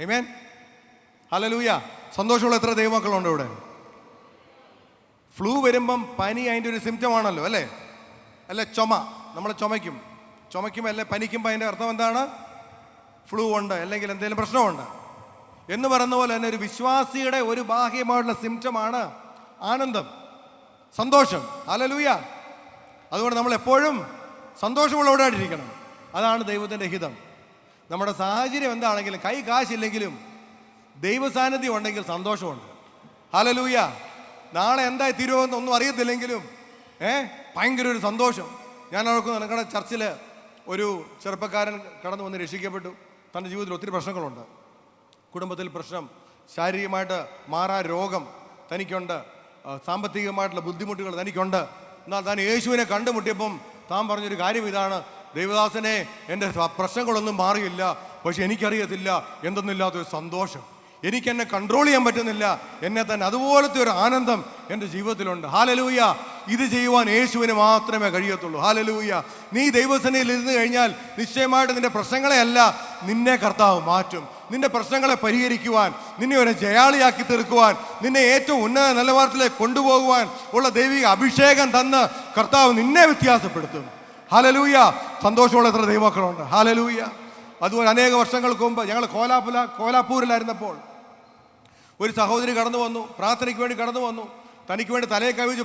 [SPEAKER 1] ആമേൻ. ഹല്ലേലൂയ. സന്തോഷമുള്ള എത്ര ദൈവമക്കളുണ്ട് ഇവിടെ? ഫ്ലൂ വരുമ്പം പനി അതിൻ്റെ ഒരു സിംറ്റം ആണല്ലോ, അല്ലേ? അല്ലെ, ചുമ. നമ്മൾ ചുമയ്ക്കുമ്പോൾ അല്ലെ പനിക്കുമ്പോൾ അതിൻ്റെ അർത്ഥം എന്താണ്? ഫ്ലൂ ഉണ്ട്, അല്ലെങ്കിൽ എന്തെങ്കിലും പ്രശ്നമുണ്ട് എന്ന് പറയുന്ന പോലെ തന്നെ ഒരു വിശ്വാസിയുടെ ഒരു ബാഹ്യമായിട്ടുള്ള സിംറ്റമാണ് ആനന്ദം, സന്തോഷം. ഹല്ലേലൂയ. അതുകൊണ്ട് നമ്മൾ എപ്പോഴും സന്തോഷമുള്ളവരായിട്ടിരിക്കണം. അതാണ് ദൈവത്തിൻ്റെ ഹിതം. നമ്മുടെ സാഹചര്യം എന്താണെങ്കിലും, കൈ കാശില്ലെങ്കിലും ദൈവസാന്നിധ്യം ഉണ്ടെങ്കിൽ സന്തോഷമുണ്ട്. ഹല്ലേലൂയ. നാളെ എന്തായി തീരുമെന്ന് ഒന്നും അറിയത്തില്ലെങ്കിലും ഭയങ്കര ഒരു സന്തോഷം. ഞാൻ ഓർക്കുന്നു, നിങ്ങളുടെ ചർച്ചിൽ ഒരു ചെറുപ്പക്കാരൻ കടന്നു വന്ന് രക്ഷിക്കപ്പെട്ടു. തൻ്റെ ജീവിതത്തിൽ ഒത്തിരി പ്രശ്നങ്ങളുണ്ട്. കുടുംബത്തിൽ പ്രശ്നം, ശാരീരികമായിട്ട് മാറാ രോഗം തനിക്കുണ്ട്, സാമ്പത്തികമായിട്ടുള്ള ബുദ്ധിമുട്ടുകൾ തനിക്കുണ്ട്. എന്നാൽ താൻ യേശുവിനെ കണ്ടുമുട്ടിയപ്പം താൻ പറഞ്ഞൊരു കാര്യം ഇതാണ്: ദൈവദാസനെ, എൻ്റെ പ്രശ്നങ്ങളൊന്നും മാറിയില്ല, പക്ഷെ എനിക്കറിയത്തില്ല എന്തൊന്നുമില്ലാത്തൊരു സന്തോഷം, എനിക്കെന്നെ കൺട്രോൾ ചെയ്യാൻ പറ്റുന്നില്ല, എന്നെ തന്നെ അതുപോലത്തെ ഒരു ആനന്ദം എൻ്റെ ജീവിതത്തിലുണ്ട്. ഹല്ലേലൂയ. ഇത് ചെയ്യുവാൻ യേശുവിന് മാത്രമേ കഴിയത്തുള്ളൂ. ഹല്ലേലൂയ. നീ ദൈവസന്നിധിയിൽ ഇരുന്ന് കഴിഞ്ഞാൽ നിശ്ചയമായിട്ട് നിന്റെ പ്രശ്നങ്ങളെ അല്ല, നിന്നെ കർത്താവ് മാറ്റും. നിന്റെ പ്രശ്നങ്ങളെ പരിഹരിക്കുവാൻ, നിന്നെ ഒരു ജയാളിയാക്കി തീർക്കുവാൻ, നിന്നെ ഏറ്റവും ഉന്നത നിലവാരത്തിലേക്ക് കൊണ്ടുപോകുവാൻ ഉള്ള ദൈവിക അഭിഷേകം തന്ന് കർത്താവ് നിന്നെ വ്യത്യാസപ്പെടുത്തും. ഹല്ലേലൂയ. സന്തോഷമുള്ള എത്ര ദൈവമക്കളുണ്ട്? ഹല്ലേലൂയ. അതുപോലെ അനേക വർഷങ്ങൾക്ക് മുമ്പ് ഞങ്ങൾ കോലാപ്പൂരിലായിരുന്നപ്പോൾ ഒരു സഹോദരി കടന്നു വന്നു, പ്രാർത്ഥനയ്ക്ക് വേണ്ടി കടന്നു വന്നു. തനിക്ക് വേണ്ടി തലയെ കവിച്ച്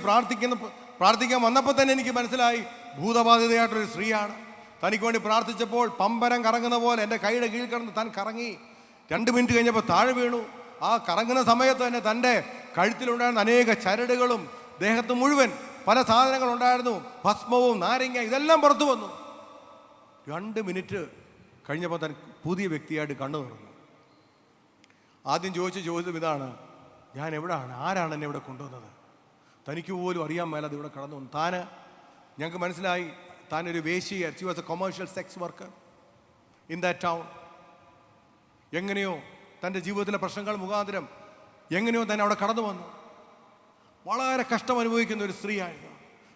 [SPEAKER 1] പ്രാർത്ഥിക്കാൻ വന്നപ്പോൾ തന്നെ എനിക്ക് മനസ്സിലായി ഭൂതബാധിതയായിട്ടൊരു സ്ത്രീയാണ്. തനിക്ക് വേണ്ടി പ്രാർത്ഥിച്ചപ്പോൾ പമ്പരം കറങ്ങുന്ന പോലെ എൻ്റെ കൈയുടെ കീഴിൽ കിടന്ന് താൻ കറങ്ങി. 2 മിനിറ്റ് കഴിഞ്ഞപ്പോൾ താഴെ വീണു. ആ കറങ്ങുന്ന സമയത്ത് തന്നെ തൻ്റെ കഴുത്തിലുണ്ടായിരുന്ന അനേക ചരടുകളും ദേഹത്ത് മുഴുവൻ പല സാധനങ്ങളുണ്ടായിരുന്നു, ഭസ്മവും നാരങ്ങ ഇതെല്ലാം പുറത്തു വന്നു. 2 മിനിറ്റ് കഴിഞ്ഞപ്പോൾ താൻ പുതിയ വ്യക്തിയായിട്ട് കണ്ണു തുറന്നു. ആദ്യം ചോദ്യം ഇതാണ്: ഞാൻ എവിടെയാണ്? ആരാണ് എന്നെ ഇവിടെ കൊണ്ടുവന്നത്? തനിക്ക് പോലും അറിയാൻ മേലാതെ ഇവിടെ കടന്നു വന്നു. ഞങ്ങൾക്ക് മനസ്സിലായി താനൊരു വേശ്യ. She was a commercial sex worker in that town. എങ്ങനെയോ തൻ്റെ ജീവിതത്തിലെ പ്രശ്നങ്ങൾ മുഖാന്തരം എങ്ങനെയോ തന്നെ അവിടെ കടന്നു വന്നു. വളരെ കഷ്ടം അനുഭവിക്കുന്ന ഒരു സ്ത്രീയായിരുന്നു.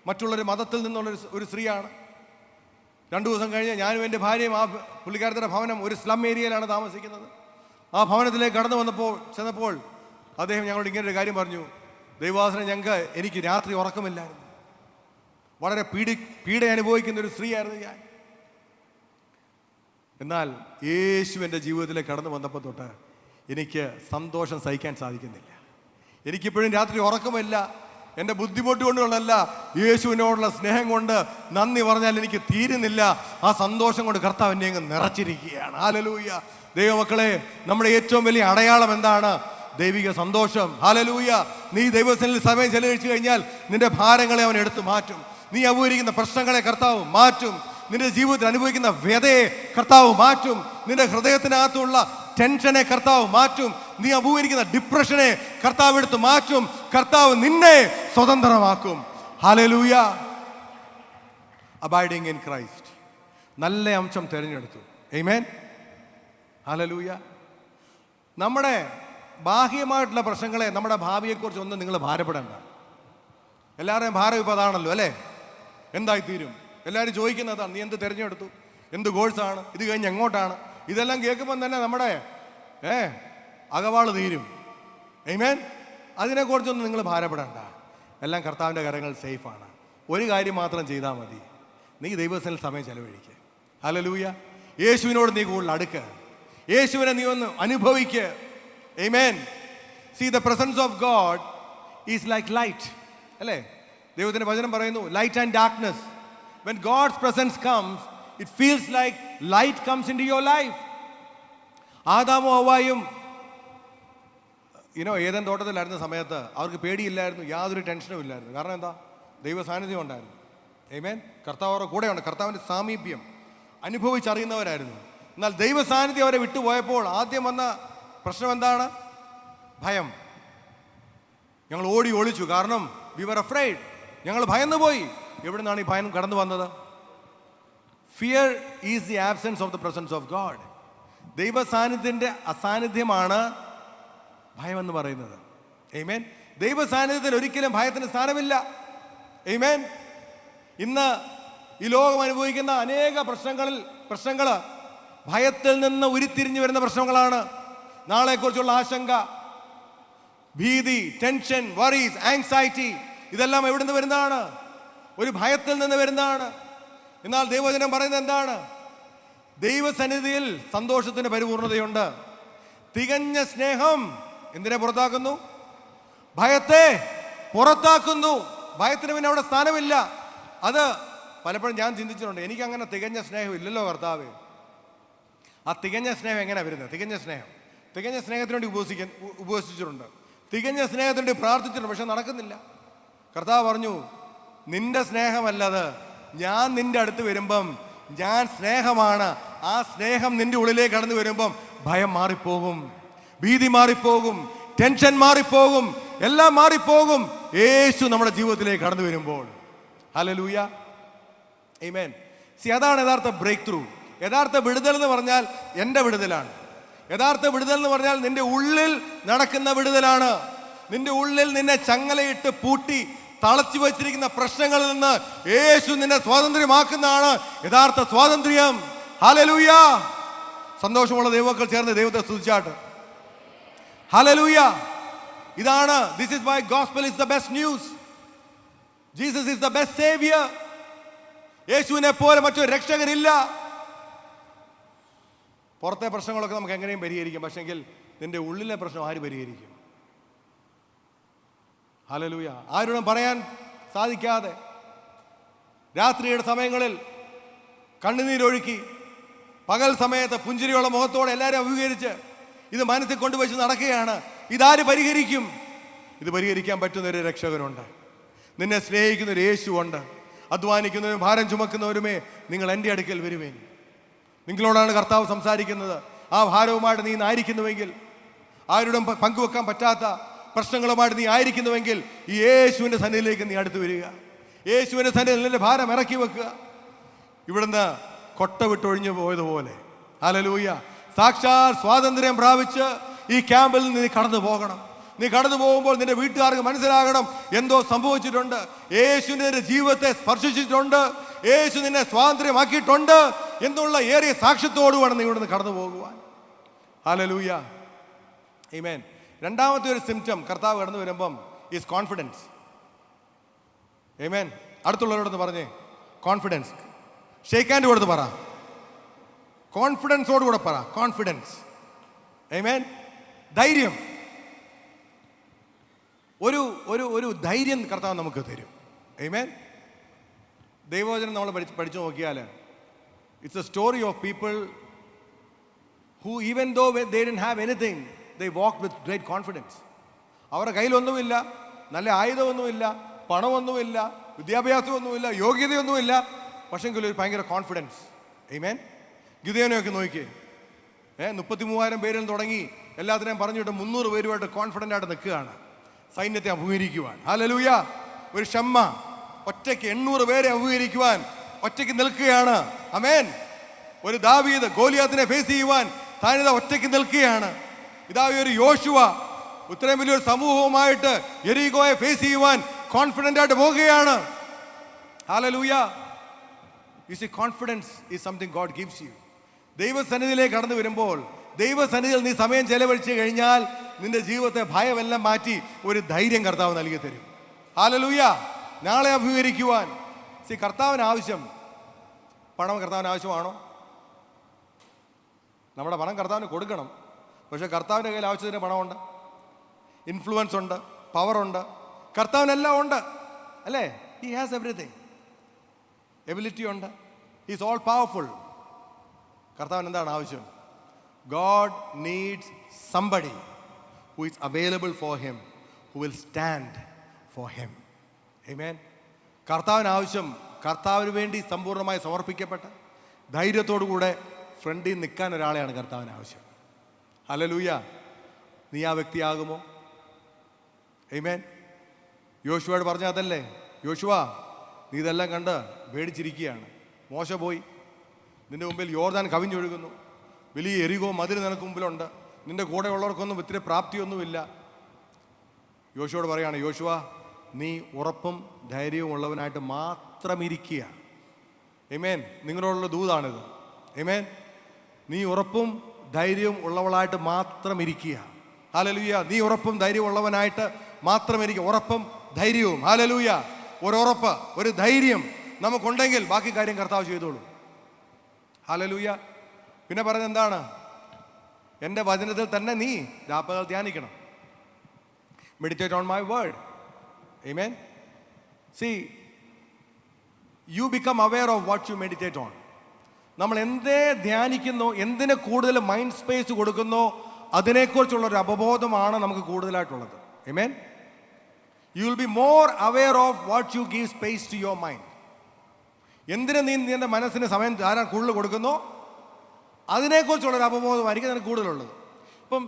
[SPEAKER 1] മറ്റുള്ളൊരു മതത്തിൽ നിന്നുള്ള ഒരു സ്ത്രീയാണ്. 2 ദിവസം കഴിഞ്ഞ് ഞാനും എൻ്റെ ഭാര്യയും ആ പുള്ളിക്കാരത്തിൻ്റെ ഭവനം ഒരു സ്ലം ഏരിയയിലാണ് താമസിക്കുന്നത്. ആ ഭവനത്തിലേക്ക് കടന്നു ചെന്നപ്പോൾ അദ്ദേഹം ഞങ്ങളോട് ഇങ്ങനെ ഒരു കാര്യം പറഞ്ഞു: ദൈവദാസനെ, എനിക്ക് രാത്രി ഉറക്കമില്ലായിരുന്നു. വളരെ പീഡ അനുഭവിക്കുന്ന ഒരു സ്ത്രീയായിരുന്നു ഞാൻ. എന്നാൽ യേശു എൻ്റെ ജീവിതത്തിലേക്ക് കടന്നു വന്നപ്പോൾ തൊട്ട് എനിക്ക് സന്തോഷം സഹിക്കാൻ സാധിക്കുന്നില്ല. എനിക്കിപ്പോഴും രാത്രി ഉറക്കമില്ല. എൻ്റെ ബുദ്ധിമുട്ട് കൊണ്ടുള്ളതല്ല, യേശുവിനോടുള്ള സ്നേഹം കൊണ്ട് നന്ദി പറഞ്ഞാൽ എനിക്ക് തീരുന്നില്ല. ആ സന്തോഷം കൊണ്ട് കർത്താവ് എന്നെ അങ്ങ് നിറച്ചിരിക്കുകയാണ്. ഹല്ലേലൂയ. ദൈവമക്കളെ, നമ്മുടെ ഏറ്റവും വലിയ അടയാളം എന്താണ്? ദൈവിക സന്തോഷം. ഹല്ലേലൂയ. നീ ദൈവസന്നിധിയിൽ സമയം ചെലവഴിച്ചു കഴിഞ്ഞാൽ നിന്റെ ഭാരങ്ങളെ അവൻ എടുത്തു മാറ്റും. നീ അനുഭവിക്കുന്ന പ്രശ്നങ്ങളെ കർത്താവ് മാറ്റും. നിന്റെ ജീവിതത്തിൽ അനുഭവിക്കുന്ന വ്യതയെ കർത്താവ് മാറ്റും. നിന്റെ ഹൃദയത്തിനകത്തുള്ള ടെൻഷനെ കർത്താവ് മാറ്റും. നീ അഭിമുഖീകരിക്കുന്ന ഡിപ്രഷനെ കർത്താവ് എടുത്ത് മാറ്റും. കർത്താവ് നിന്നെ സ്വതന്ത്രമാക്കും. ഹല്ലേലൂയ. Abiding in Christ. നല്ല അംശം തിരഞ്ഞെടുത്തു. ആമേൻ. ഹല്ലേലൂയ. നമ്മുടെ ബാഹ്യമായിട്ടുള്ള പ്രശ്നങ്ങളെ, നമ്മുടെ ഭാവിയെക്കുറിച്ച് ഒന്നും നിങ്ങൾ ഭാരപ്പെടേണ്ട. എല്ലാവരുടെയും ഭാരം ഇപ്പോൾ അതാണല്ലോ, അല്ലേ? എന്തായിത്തീരും? എല്ലാവരും ചോദിക്കുന്നതാണ്: നീ എന്ത് തിരഞ്ഞെടുത്തു? എന്ത് കോഴ്സാണ്? ഇത് കഴിഞ്ഞ് എങ്ങോട്ടാണ്? ഇതെല്ലാം കേൾക്കുമ്പം തന്നെ നമ്മുടെ അകവാള് തീരും. ആമേൻ. അതിനെക്കുറിച്ചൊന്നും നിങ്ങൾ ഭാരപ്പെടേണ്ട. എല്ലാം കർത്താവിൻ്റെ കരങ്ങൾ സേഫാണ്. ഒരു കാര്യം മാത്രം ചെയ്താൽ മതി: നീ ദൈവത്തിൽ സമയം ചെലവഴിക്കുക. ഹല്ലേലൂയ. യേശുവിനോട് നീ കൂടുതൽ അടുക്കുക. യേശുവിനെ നീ ഒന്ന് അനുഭവിക്കുക. ആമേൻ. See, the presence of God is like light. അല്ലേ? ദൈവത്തിൻ്റെ വചനം പറയുന്നു, light and darkness. When God's presence comes, it feels like light comes into your life. ആദാമും ഹവ്വായും ഏദൻ തോട്ടത്തിലായിരുന്ന സമയത്ത് അവർക്ക് പേടിയില്ലായിരുന്നു, യാതൊരു ടെൻഷനും ഇല്ലായിരുന്നു. കാരണം എന്താ? ദൈവ സാന്നിധ്യം ഉണ്ടായിരുന്നു. ആമേൻ. കർത്താവ് അവരുടെ കൂടെയുണ്ട്. കർത്താവിൻ്റെ സാമീപ്യം അനുഭവിച്ചറിയുന്നവരായിരുന്നു. എന്നാൽ ദൈവ സാന്നിധ്യം അവരെ വിട്ടുപോയപ്പോൾ ആദ്യം വന്ന പ്രശ്നം എന്താണ്? ഭയം. ഞങ്ങൾ ഓടി ഒളിച്ചു. കാരണം വി വർ അഫ്രൈഡ്. ഞങ്ങൾ ഭയന്നു പോയി. എവിടെ നിന്നാണ് ഈ ഭയം കടന്നു വന്നത്? Fear is the absence of the presence of God. ദൈവ സാന്നിധ്യത്തിൻ്റെ അസാന്നിധ്യമാണ് ഭയമെന്ന് പറയുന്നത്. ആമേൻ. ദൈവ സാന്നിധ്യത്തിൽ ഒരിക്കലും ഭയത്തിന് സ്ഥാനമില്ല. ആമേൻ. ഇന്ന് ഈ ലോകം അനുഭവിക്കുന്ന അനേക പ്രശ്നങ്ങൾ ഭയത്തിൽ നിന്ന് ഉരുത്തിരിഞ്ഞു വരുന്ന പ്രശ്നങ്ങളാണ്. നാളെക്കുറിച്ചുള്ള ആശങ്ക, ഭീതി, ടെൻഷൻ, വറീസ്, ആങ്സൈറ്റി, ഇതെല്ലാം എവിടെ നിന്ന് വരുന്നതാണ്? ഒരു ഭയത്തിൽ നിന്ന് വരുന്നതാണ്. എന്നാൽ ദൈവവചനം പറയുന്നത് എന്താണ്? ദൈവസന്നിധിയിൽ സന്തോഷത്തിന് പരിപൂർണതയുണ്ട്. തികഞ്ഞ സ്നേഹം എന്തിനെ പുറത്താക്കുന്നു? ഭയത്തെ പുറത്താക്കുന്നു. ഭയത്തിന് പിന്നെ അവിടെ സ്ഥാനമില്ല. അത് പലപ്പോഴും ഞാൻ ചിന്തിച്ചിട്ടുണ്ട്. എനിക്കങ്ങനെ തികഞ്ഞ സ്നേഹം ഇല്ലല്ലോ കർത്താവേ. ആ തികഞ്ഞ സ്നേഹം എങ്ങനെയാണ് വരുന്നത്? തികഞ്ഞ സ്നേഹത്തിന് വേണ്ടി ഉപവസിച്ചിട്ടുണ്ട്, തികഞ്ഞ സ്നേഹത്തിന് വേണ്ടി പ്രാർത്ഥിച്ചിട്ടുണ്ട്. പക്ഷെ നടക്കുന്നില്ല. കർത്താവ് പറഞ്ഞു, നിന്റെ സ്നേഹമല്ലത്. ഞാൻ നിന്റെ അടുത്ത് വരുമ്പം ഞാൻ സ്നേഹമാണ്. ആ സ്നേഹം നിന്റെ ഉള്ളിലേക്ക് കടന്നു വരുമ്പം ഭയം മാറിപ്പോകും, ഭീതി മാറിപ്പോകും, ടെൻഷൻ മാറിപ്പോകും, എല്ലാം മാറിപ്പോകും. യേശു നമ്മുടെ ജീവിതത്തിലേക്ക് കടന്നു വരുമ്പോൾ. ഹല്ലേലൂയ, ആമേൻ. അതാണ് യഥാർത്ഥ ബ്രേക്ക് ത്രൂ. യഥാർത്ഥ വിടുതൽ എന്ന് പറഞ്ഞാൽ എൻ്റെ വിടുതലാണ്. യഥാർത്ഥ വിടുതൽ എന്ന് പറഞ്ഞാൽ നിന്റെ ഉള്ളിൽ നടക്കുന്ന വിടുതലാണ്. നിന്റെ ഉള്ളിൽ നിന്നെ ചങ്ങലയിട്ട് പൂട്ടി തളച്ചു വച്ചിരിക്കുന്ന പ്രശ്നങ്ങളിൽ നിന്ന് യേശു നിന്നെ സ്വാതന്ത്ര്യമാക്കുന്നതാണ് യഥാർത്ഥ സ്വാതന്ത്ര്യം. ഹല്ലേലൂയ. സന്തോഷമുള്ള ദൈവമക്കൾ ചേർന്ന് ദൈവത്തെ സ്തുതിച്ചാട്ട്. ഹല്ലേലൂയ. ഇതാണ്, this is why gospel is the best news. Jesus is the best savior. യേശുവിനെ പോലെ മറ്റൊരു രക്ഷകനില്ല. പുറത്തെ പ്രശ്നങ്ങളൊക്കെ നമുക്ക് എങ്ങനെയും പരിഹരിക്കാം. പക്ഷെങ്കിൽ നിന്റെ ഉള്ളിലെ പ്രശ്നം ആര് പരിഹരിക്കും? ഹല്ലേലൂയ. ആരോടും പറയാൻ സാധിക്കാതെ രാത്രിയുടെ സമയങ്ങളിൽ കണ്ണുനീരൊഴുക്കി പകൽ സമയത്ത് പുഞ്ചിരിയുള്ള മുഖത്തോടെ എല്ലാവരും അഭിമുഖീകരിച്ച് ഇത് മനസ്സിൽ കൊണ്ടുവച്ച് നടക്കുകയാണ്. ഇതാര് പരിഹരിക്കും? ഇത് പരിഹരിക്കാൻ പറ്റുന്ന ഒരു രക്ഷകനുണ്ട്. നിന്നെ സ്നേഹിക്കുന്ന ഒരു യേശുവുണ്ട്. അധ്വാനിക്കുന്നവരും ഭാരം ചുമക്കുന്നവരുമേ, നിങ്ങൾ എൻ്റെ അടുക്കൽ വരുവേൻ. നിങ്ങളോടാണ് കർത്താവ് സംസാരിക്കുന്നത്. ആ ഭാരവുമായിട്ട് നീ ആയിരിക്കുന്നുവെങ്കിൽ, ആരോടും പങ്കുവെക്കാൻ പറ്റാത്ത പ്രശ്നങ്ങളുമായിട്ട് നീ ആയിരിക്കുന്നുവെങ്കിൽ, ഈ യേശുവിൻ്റെ സന്നിധിയിലേക്ക് നീ അടുത്ത് വരിക. യേശുവിൻ്റെ സന്നിധിയിൽ നിന്റെ ഭാരം ഇറക്കി വെക്കുക. ഇവിടുന്ന് കൊട്ട വിട്ടൊഴിഞ്ഞു പോയതുപോലെ, ഹല്ലേലൂയ, സാക്ഷാൽ സ്വാതന്ത്ര്യം പ്രാപിച്ച് ഈ ക്യാമ്പിൽ നിന്ന് നീ കടന്നു പോകണം. നീ കടന്നു പോകുമ്പോൾ നിന്റെ വീട്ടുകാർക്ക് മനസ്സിലാകണം എന്തോ സംഭവിച്ചിട്ടുണ്ട്. യേശു നിന്റെ ജീവിതത്തെ സ്പർശിച്ചിട്ടുണ്ട്, യേശു നിന്നെ സ്വാതന്ത്ര്യമാക്കിയിട്ടുണ്ട് എന്നുള്ള ഏറിയ സാക്ഷ്യത്തോട് വേണം നീ ഇവിടുന്ന് കടന്നു പോകുവാൻ. ഹല്ലേലൂയ, ആമേൻ. രണ്ടാമത്തെ ഒരു സിംറ്റം കർത്താവ് കടന്നു വരുമ്പം ഈസ് കോൺഫിഡൻസ്. ആമേൻ. അടുത്തുള്ളവരോടൊന്ന് പറഞ്ഞേ, കോൺഫിഡൻസ്. ഷേക്ക് ഹാൻഡ് കൊടുത്ത് പറ, കോൺഫിഡൻസോടുകൂടെ പറ, കോൺഫിഡൻസ്. ആമേൻ. ധൈര്യം. ഒരു ഒരു ഒരു ധൈര്യം കർത്താവ് നമുക്ക് തരും. ആമേൻ. ദൈവവചനം നമ്മൾ പഠിച്ചു നോക്കിയാൽ it's a story of people who even though they didn't have anything, they walk with great confidence. അവരുടെ കയ്യിലൊന്നുമില്ല, നല്ല ആയുധമൊന്നുമില്ല, പണമൊന്നുമില്ല, വിദ്യാഭ്യാസമൊന്നുമില്ല, യോഗ്യതയൊന്നുമില്ല, പക്ഷെങ്കിൽ ഒരു ഭയങ്കര കോൺഫിഡൻസ്. ആമേൻ. ഗിദെയോനെയൊക്കെ നോക്കിയേ, 33,000 പേരിൽ തുടങ്ങി എല്ലാത്തിനെയും പറഞ്ഞിട്ട് 300 പേരുമായിട്ട് കോൺഫിഡൻ്റ് ആയിട്ട് നിൽക്കുകയാണ്, സൈന്യത്തെ അഭിമുഖീകരിക്കുവാൻ. ഹല്ലേലൂയ. ഒരു ഷമ്മ ഒറ്റയ്ക്ക് 800 പേരെ അഭിമുഖീകരിക്കുവാൻ ഒറ്റയ്ക്ക് നിൽക്കുകയാണ്. ആമേൻ. ഒരു ദാവീദ് ഗോലിയാത്തിനെ ഫേസ് ചെയ്യുവാൻ താനിതാ ഒറ്റയ്ക്ക് നിൽക്കുകയാണ്. ഇതാ ഒരു യോശുവ ഇത്രയും വലിയൊരു സമൂഹവുമായിട്ട് യെരിഗോയെ ഫേസ് ചെയ്യുവാൻ കോൺഫിഡൻ്റ് ആയിട്ട് പോവുകയാണ്. Hallelujah. You see, confidence is something God gives you. ദൈവസന്നിധിയിലേക്ക് കടന്നു വരുമ്പോൾ, ദൈവസന്നിധിയിൽ നീ സമയം ചെലവഴിച്ച് കഴിഞ്ഞാൽ നിന്റെ ജീവിതത്തെ ഭയമെല്ലാം മാറ്റി ഒരു ധൈര്യം കർത്താവ് നൽകി തരും. ഹല്ലേലൂയ. നാളെ അഭിമുഖീകരിക്കുവാൻ. കർത്താവിന് ആവശ്യം പണം. കർത്താവിന് ആവശ്യമാണോ? നമ്മുടെ പണം കർത്താവിന് കൊടുക്കണം. പക്ഷെ കർത്താവിൻ്റെ കയ്യിൽ ആവശ്യത്തിന് പണമുണ്ട്, ഇൻഫ്ലുവൻസ് ഉണ്ട്, പവറുണ്ട്, കർത്താവിനെല്ലാം ഉണ്ട്, അല്ലേ? He has everything. എബിലിറ്റി ഉണ്ട്. He is all powerful. കർത്താവിന് എന്താണ് ആവശ്യം? God needs somebody who is available for him, who will stand for him. Amen. കർത്താവിന് ആവശ്യം കർത്താവിന് വേണ്ടി സമ്പൂർണ്ണമായി സമർപ്പിക്കപ്പെട്ട ധൈര്യത്തോടു കൂടെ ഫ്രണ്ടിൽ നിൽക്കാൻ ഒരാളെയാണ് കർത്താവിന് ആവശ്യം. ഹല്ലേലൂയ. നീ ആ വ്യക്തിയാകുമോ? ആമേൻ. യോശുവയോട് പറഞ്ഞ അതല്ലേ, യോശുവ നീ ഇതെല്ലാം കണ്ട് പേടിച്ചിരിക്കുകയാണ്. മോശ പോയി, നിന്റെ മുമ്പിൽ യോർദാൻ കവിഞ്ഞൊഴുകുന്നു, വലിയ എരികോ മതിൽ നിനക്ക് മുമ്പിലുണ്ട്, നിന്റെ കൂടെ ഉള്ളവർക്കൊന്നും ഇത്തിരി പ്രാപ്തിയൊന്നുമില്ല. യോശുവയോട് പറയാണ്, യോശുവ നീ ഉറപ്പും ധൈര്യവും ഉള്ളവനായിട്ട് മാത്രം ഇരിക്കുക. ആമേൻ. നിങ്ങളോടുള്ള ദൂതാണിത്. ആമേൻ. നീ ഉറപ്പും ധൈര്യവും ഉള്ളവളായിട്ട് മാത്രം ഇരിക്കുക. ഹല്ലേലൂയ. നീ ഉറപ്പും ധൈര്യവും ഉള്ളവനായിട്ട് മാത്രം ഇരിക്കുക. ഉറപ്പും ധൈര്യവും. ഹല്ലേലൂയ. ഒരു ഉറപ്പ്, ഒരു ധൈര്യം നമുക്കുണ്ടെങ്കിൽ ബാക്കി കാര്യം കർത്താവ് ചെയ്തോളൂ. ഹല്ലേലൂയ. പിന്നെ പറയുന്നത് എന്താണ്? എൻ്റെ വചനത്തിൽ തന്നെ നീ രാപ്പകൽ ധ്യാനിക്കണം. Meditate on my word. ആമേൻ. See, you become aware of what you meditate on. നമ്മൾ എന്തേ ധ്യാനിക്കുന്നോ, എന്തിന് കൂടുതൽ മൈൻഡ് സ്പേസ് കൊടുക്കുന്നോ, അതിനെക്കുറിച്ചുള്ളൊരു അവബോധമാണ് നമുക്ക് കൂടുതലായിട്ടുള്ളത്. ആമേൻ. You will be more aware of what you give space to your mind. എന്തിന് നീ നിന്റെ മനസ്സിന് സമയം ധാരാളം കൂടുതൽ കൊടുക്കുന്നോ അതിനെക്കുറിച്ചുള്ളൊരു അവബോധമായിരിക്കും നിനക്ക് കൂടുതലുള്ളത്. ഇപ്പം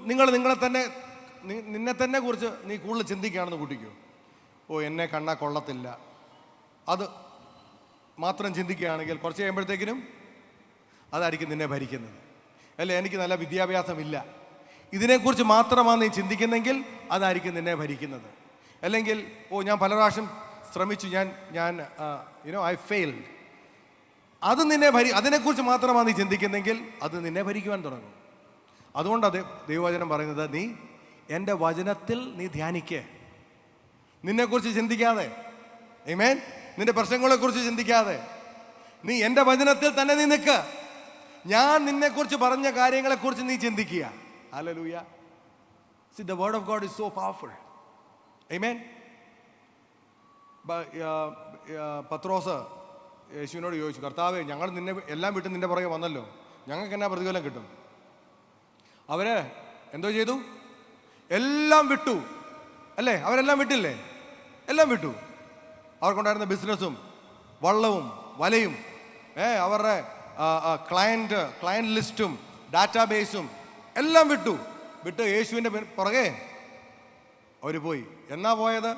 [SPEAKER 1] നിന്നെ തന്നെ കുറിച്ച് നീ കൂടുതൽ ചിന്തിക്കുകയാണെന്ന് കൂട്ടിക്കോ. ഓ, എന്നെ കണ്ടാൽ കൊള്ളത്തില്ല, അത് മാത്രം ചിന്തിക്കുകയാണെങ്കിൽ കുറച്ച് കഴിയുമ്പോഴത്തേക്കിനും അതായിരിക്കും നിന്നെ ഭരിക്കുന്നത്. അല്ലേ, എനിക്ക് നല്ല വിദ്യാഭ്യാസമില്ല, ഇതിനെക്കുറിച്ച് മാത്രമാണ് നീ ചിന്തിക്കുന്നെങ്കിൽ അതായിരിക്കും നിന്നെ ഭരിക്കുന്നത്. അല്ലെങ്കിൽ ഓ, ഞാൻ പല പ്രാവശ്യം ശ്രമിച്ചു, ഞാൻ ഐ ഫെയിൽഡ്, അത് നിന്നെ അതിനെക്കുറിച്ച് മാത്രമാണ് നീ ചിന്തിക്കുന്നെങ്കിൽ അത് നിന്നെ ഭരിക്കുവാൻ തുടങ്ങും. അതുകൊണ്ടത് ദൈവവചനം പറയുന്നത്, നീ എൻ്റെ വചനത്തിൽ നീ ധ്യാനിക്കുക. നിന്നെക്കുറിച്ച് ചിന്തിക്കാതെ, ആമേൻ, നിന്റെ പ്രശ്നങ്ങളെക്കുറിച്ച് ചിന്തിക്കാതെ നീ എൻ്റെ വചനത്തിൽ തന്നെ നീ നിൽക്കുക. ഞാൻ നിന്നെക്കുറിച്ച് പറഞ്ഞ കാര്യങ്ങളെക്കുറിച്ച് നീ ചിന്തിക്കുക. Hallelujah. See, the word of God is so powerful. Amen. പത്രോസ് യേശുവിനോട് ചോദിച്ചു, കർത്താവേ, ഞങ്ങൾ നിന്നെ എല്ലാം വിട്ട് നിന്റെ പുറകെ വന്നല്ലോ, ഞങ്ങൾക്ക് എന്നാ പ്രതിഫലം കിട്ടും? അവര് എന്തോ ചെയ്തു? എല്ലാം വിട്ടു. അല്ലേ, അവരെല്ലാം വിട്ടില്ലേ? എല്ലാം വിട്ടു. അവർക്കുണ്ടായിരുന്ന ബിസിനസ്സും വള്ളവും വലയും അവരുടെ ക്ലയൻറ്റ് ലിസ്റ്റും ഡാറ്റാബേസും എല്ലാം വിട്ട് യേശുവിൻ്റെ പുറകെ അവർ പോയി. എന്നാ പോയത്?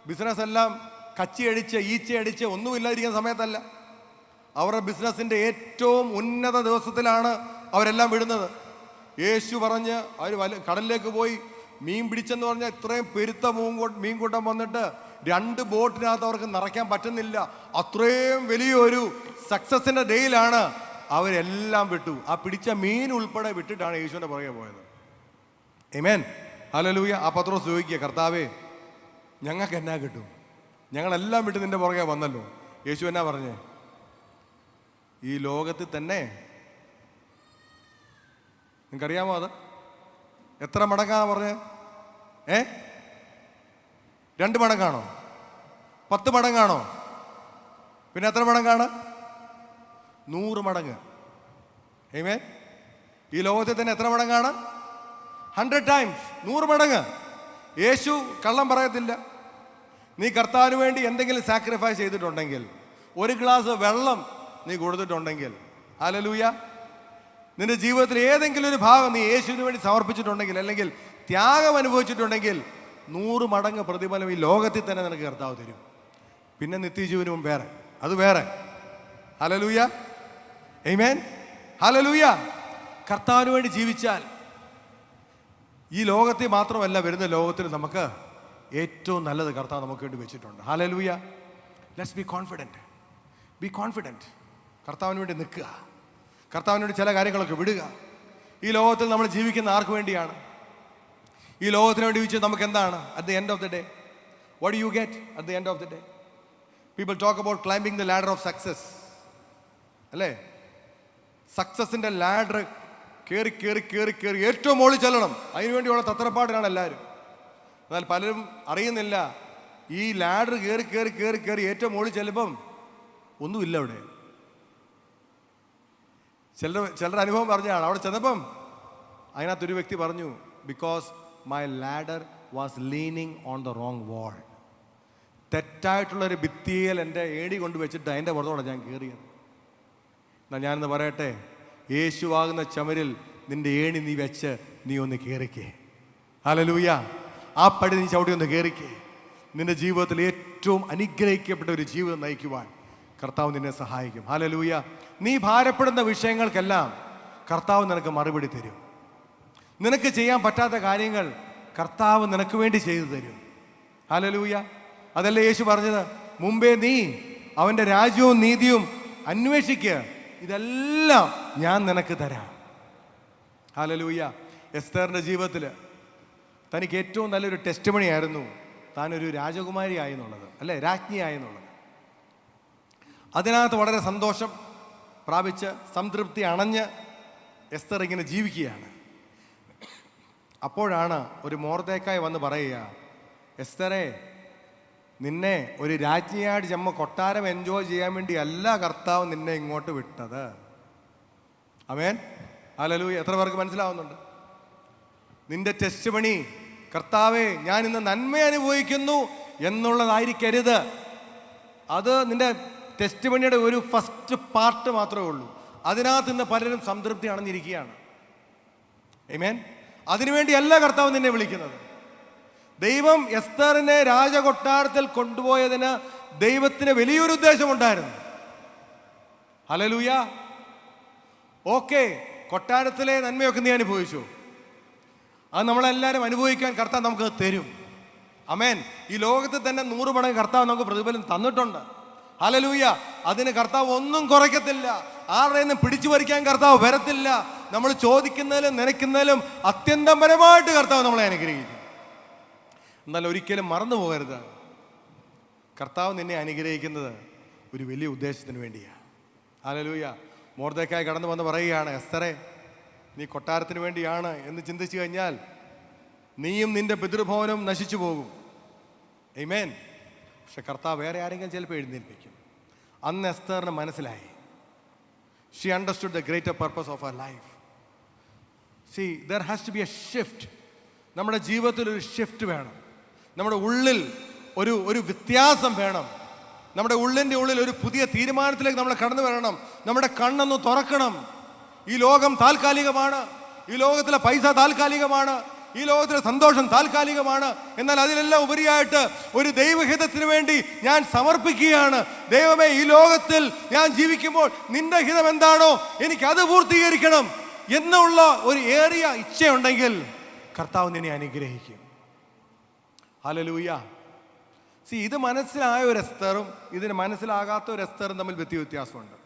[SPEAKER 1] ബിസിനസ് എല്ലാം കച്ചിയടിച്ച് ഈച്ചയടിച്ച് ഒന്നുമില്ലാതിരിക്കുന്ന സമയത്തല്ല. അവരുടെ ബിസിനസ്സിൻ്റെ ഏറ്റവും ഉന്നത ദിവസത്തിലാണ് അവരെല്ലാം വിടുന്നത്. യേശു പറഞ്ഞ് അവർ കടലിലേക്ക് പോയി മീൻ പിടിച്ചെന്ന് പറഞ്ഞാൽ ഇത്രയും പെരുത്ത മീൻകൂട്ടം വന്നിട്ട് 2 ബോട്ടിനകത്ത് അവർക്ക് നിറയ്ക്കാൻ പറ്റുന്നില്ല. അത്രയും വലിയൊരു സക്സസിൻ്റെ ഡേയിലാണ് അവരെല്ലാം വിട്ടു. ആ പിടിച്ച മീൻ ഉൾപ്പെടെ വിട്ടിട്ടാണ് യേശുവിൻ്റെ പുറകെ പോയത്. ആമേൻ. ഹല്ലേലൂയ. ആ പത്രോസ് ചോദിക്കുക, കർത്താവേ, ഞങ്ങൾക്ക് എന്നാ കിട്ടും? ഞങ്ങളെല്ലാം വിട്ട് നിന്റെ പുറകെ വന്നല്ലോ. യേശു എന്നാ പറഞ്ഞേ? ഈ ലോകത്തിൽ തന്നെ നിങ്ങൾക്കറിയാമോ അത് എത്ര മടങ്ങാണ് പറഞ്ഞേ? 2 മടങ്ങാണോ? 10 മടങ്ങാണോ? പിന്നെ എത്ര മടങ്ങാണ്? 100 മടങ്ങ്. ആമേൻ. ഈ ലോകത്തിൽ തന്നെ എത്ര മടങ്ങാണ്? 100 ടൈംസ്, 100 മടങ്ങ്. യേശു കള്ളം പറയത്തില്ല. നീ കർത്താവിന് വേണ്ടി എന്തെങ്കിലും സാക്രിഫൈസ് ചെയ്തിട്ടുണ്ടെങ്കിൽ, ഒരു ഗ്ലാസ് വെള്ളം നീ കൊടുത്തിട്ടുണ്ടെങ്കിൽ, ഹല്ലേലൂയ, നിന്റെ ജീവിതത്തിൽ ഏതെങ്കിലും ഒരു ഭാഗം നീ യേശുവിന് വേണ്ടി സമർപ്പിച്ചിട്ടുണ്ടെങ്കിൽ, അല്ലെങ്കിൽ ത്യാഗം അനുഭവിച്ചിട്ടുണ്ടെങ്കിൽ, 100 മടങ്ങ് പ്രതിഫലം ഈ ലോകത്തിൽ തന്നെ നിനക്ക് കർത്താവ് തരും. പിന്നെ നിത്യജീവനും വേറെ, അത് വേറെ. ഹല്ലേലൂയ. ആമേൻ. ഹല്ലേലൂയ. കർത്താവിന് വേണ്ടി ജീവിച്ചാൽ ഈ ലോകത്തിൽ മാത്രമല്ല, വരുന്ന ലോകത്തിൽ നമുക്ക് ഏറ്റവും നല്ലത് കർത്താവ് നമുക്ക് വേണ്ടി വെച്ചിട്ടുണ്ട്. Hallelujah. Let's be confident. Be confident. കർത്താവിന് വേണ്ടി നിൽക്കുക. കർത്താവിന് വേണ്ടി ചില കാര്യങ്ങളൊക്കെ വിടുക. ഈ ലോകത്തിൽ നമ്മൾ ജീവിക്കുന്ന ആർക്ക് വേണ്ടിയാണ്? ഈ ലോകത്തിന് വേണ്ടി ജീവിച്ചത് നമുക്ക് എന്താണ്? At the end of the day, what do you get at the end of the day? People talk about climbing the ladder of success. അല്ലേ, സക്സസിൻ്റെ ലാഡർ കയറി കയറി കയറി കയറി ഏറ്റവും മുകളിൽ ചെല്ലണം. അതിനുവേണ്ടിയുള്ള തത്രപ്പാടിനാണ് എല്ലാവരും. എന്നാൽ പലരും അറിയുന്നില്ല, ഈ ലാഡർ കയറി കയറി കയറി കയറി ഏറ്റവും മുകളിൽ ചെല്ലുമ്പം ഒന്നുമില്ല അവിടെ. ചിലരുടെ അനുഭവം പറഞ്ഞാണ്, അവിടെ ചെന്നപ്പം അതിനകത്തൊരു വ്യക്തി പറഞ്ഞു, because my ladder was leaning on the wrong wall. തെറ്റായിട്ടുള്ളൊരു ഭിത്തിയിൽ എൻ്റെ ഏടി കൊണ്ട് വെച്ചിട്ട് അതിൻ്റെ പുറത്തോടെ ഞാൻ കയറിയത്. എന്നാൽ ഞാനെന്ന് പറയട്ടെ, യേശുവാകുന്ന ചുമരിൽ നിൻ്റെ ഏണി നീ വെച്ച് നീ ഒന്ന് കയറിക്കേ. ഹല്ലേലൂയ. ആ പടി നീ ചവിട്ടി ഒന്ന് കയറിക്കേ. നിൻ്റെ ജീവിതത്തിൽ ഏറ്റവും അനുഗ്രഹിക്കപ്പെട്ട ഒരു ജീവിതം നയിക്കുവാൻ കർത്താവ് നിന്നെ സഹായിക്കും. ഹല്ലേലൂയ. നീ ഭാരപ്പെടുന്ന വിഷയങ്ങൾക്കെല്ലാം കർത്താവ് നിനക്ക് മറുപടി തരും. നിനക്ക് ചെയ്യാൻ പറ്റാത്ത കാര്യങ്ങൾ കർത്താവ് നിനക്ക് വേണ്ടി ചെയ്തു തരും. ഹല്ലേലൂയ. അതല്ലേ യേശു പറഞ്ഞത്, മുമ്പേ നീ അവൻ്റെ രാജ്യവും നീതിയും അന്വേഷിക്കുക, ഇതെല്ലാം ഞാൻ നിനക്ക് തരാം. ഹല്ലേലൂയ. എസ്തേറിൻ്റെ ജീവിതത്തിൽ തനിക്ക് ഏറ്റവും നല്ലൊരു ടെസ്റ്റ് മണി ആയിരുന്നു താനൊരു രാജകുമാരി ആയി എന്നുള്ളത്, അല്ലേ, രാജ്ഞിയായി എന്നുള്ളത്. അതിനകത്ത് വളരെ സന്തോഷം പ്രാപിച്ച് സംതൃപ്തി അണഞ്ഞ് എസ്തർ ഇങ്ങനെ ജീവിക്കുകയാണ്. അപ്പോഴാണ് ഒരു മൊർദെഖായി വന്ന് പറയുക, എസ്തറേ, നിന്നെ ഒരു രാജ്ഞിയായിട്ട് ചമ്മ കൊട്ടാരം എൻജോയ് ചെയ്യാൻ വേണ്ടി അല്ല കർത്താവ് നിന്നെ ഇങ്ങോട്ട് വിട്ടത്. ആമേൻ. ഹല്ലേലൂയ. എത്ര പേർക്ക് മനസ്സിലാവുന്നുണ്ട്? നിന്റെ ടെസ്റ്റ് മണി കർത്താവേ ഞാൻ ഇന്ന് നന്മ അനുഭവിക്കുന്നു എന്നുള്ളതായിരിക്കരുത്. അത് നിന്റെ ടെസ്റ്റ് മണിയുടെ ഒരു ഫസ്റ്റ് പാർട്ട് മാത്രമേ ഉള്ളൂ. അതിനകത്ത് ഇന്ന് പലരും സംതൃപ്തി അണഞ്ഞിരിക്കുകയാണ്. ആമേൻ. അതിനുവേണ്ടിയല്ല കർത്താവ് നിന്നെ വിളിക്കുന്നത്. ദൈവം എസ്തറിനെ രാജകൊട്ടാരത്തിൽ കൊണ്ടുപോയതിന് ദൈവത്തിന് വലിയൊരു ഉദ്ദേശമുണ്ടായിരുന്നു. ഹല്ലേലൂയ. ഓക്കെ, കൊട്ടാരത്തിലെ നന്മയൊക്കെ നീ അനുഭവിച്ചു. അത് നമ്മളെല്ലാവരും അനുഭവിക്കാൻ കർത്താവ് നമുക്ക് തരും. ആമേൻ. ഈ ലോകത്തിൽ തന്നെ 100 മടങ്ങ് കർത്താവ് നമുക്ക് പ്രതിഫലം തന്നിട്ടുണ്ട്. ഹല്ലേലൂയ. അതിന് കർത്താവ് ഒന്നും കുറയ്ക്കത്തില്ല. ആരുടെയും പിടിച്ചു പറിക്കാൻ കർത്താവ് വരത്തില്ല. നമ്മൾ ചോദിക്കുന്നതിലും നനയ്ക്കുന്നതിലും അത്യന്തപരമായിട്ട് കർത്താവ് നമ്മളെ അനുഗ്രഹിക്കും. എന്നാൽ ഒരിക്കലും മറന്നു പോകരുത്, കർത്താവ് നിന്നെ അനുഗ്രഹിക്കുന്നത് ഒരു വലിയ ഉദ്ദേശത്തിന് വേണ്ടിയാണ്. ഹല്ലേലൂയ. മൊർദെഖായി കടന്നു വന്ന് പറയുകയാണ്, എസ്തറേ, നീ കൊട്ടാരത്തിന് വേണ്ടിയാണ് എന്ന് ചിന്തിച്ചു കഴിഞ്ഞാൽ നീയും നിന്റെ പിതൃഭവനും നശിച്ചു പോകും. ആമേൻ. പക്ഷെ കർത്താവ് വേറെ ആരെങ്കിലും ചിലപ്പോൾ എഴുന്നേൽപ്പിക്കും. അന്ന് എസ്തറിന് മനസ്സിലായി. She understood the greater purpose of her life. See, there has to be a shift. നമ്മുടെ ജീവിതത്തിൽ ഒരു ഷിഫ്റ്റ് വേണം. നമ്മുടെ ഉള്ളിൽ ഒരു വ്യത്യാസം വേണം. നമ്മുടെ ഉള്ളിൻ്റെ ഉള്ളിൽ ഒരു പുതിയ തീരുമാനത്തിലേക്ക് നമ്മൾ കടന്നു വരണം. നമ്മുടെ കണ്ണൊന്ന് തുറക്കണം. ഈ ലോകം താൽക്കാലികമാണ്. ഈ ലോകത്തിലെ പൈസ താൽക്കാലികമാണ്. ഈ ലോകത്തിലെ സന്തോഷം താൽക്കാലികമാണ്. എന്നാൽ അതിലെല്ലാം ഉപരിയായിട്ട് ഒരു ദൈവഹിതത്തിന് വേണ്ടി ഞാൻ സമർപ്പിക്കുകയാണ്. ദൈവമേ, ഈ ലോകത്തിൽ ഞാൻ ജീവിക്കുമ്പോൾ നിന്റെ ഹിതം എന്താണോ എനിക്കത് പൂർത്തീകരിക്കണം എന്നുള്ള ഒരു ഏറിയ ഇച്ഛയുണ്ടെങ്കിൽ കർത്താവ് നിന്നെ അനുഗ്രഹിക്കും. ഹല്ലേലൂയ. ഇത് മനസ്സിലായ ഒരു എസ്തറും ഇതിന് മനസ്സിലാകാത്ത ഒരു എസ്തറും തമ്മിൽ വ്യത്യാസമുണ്ട്.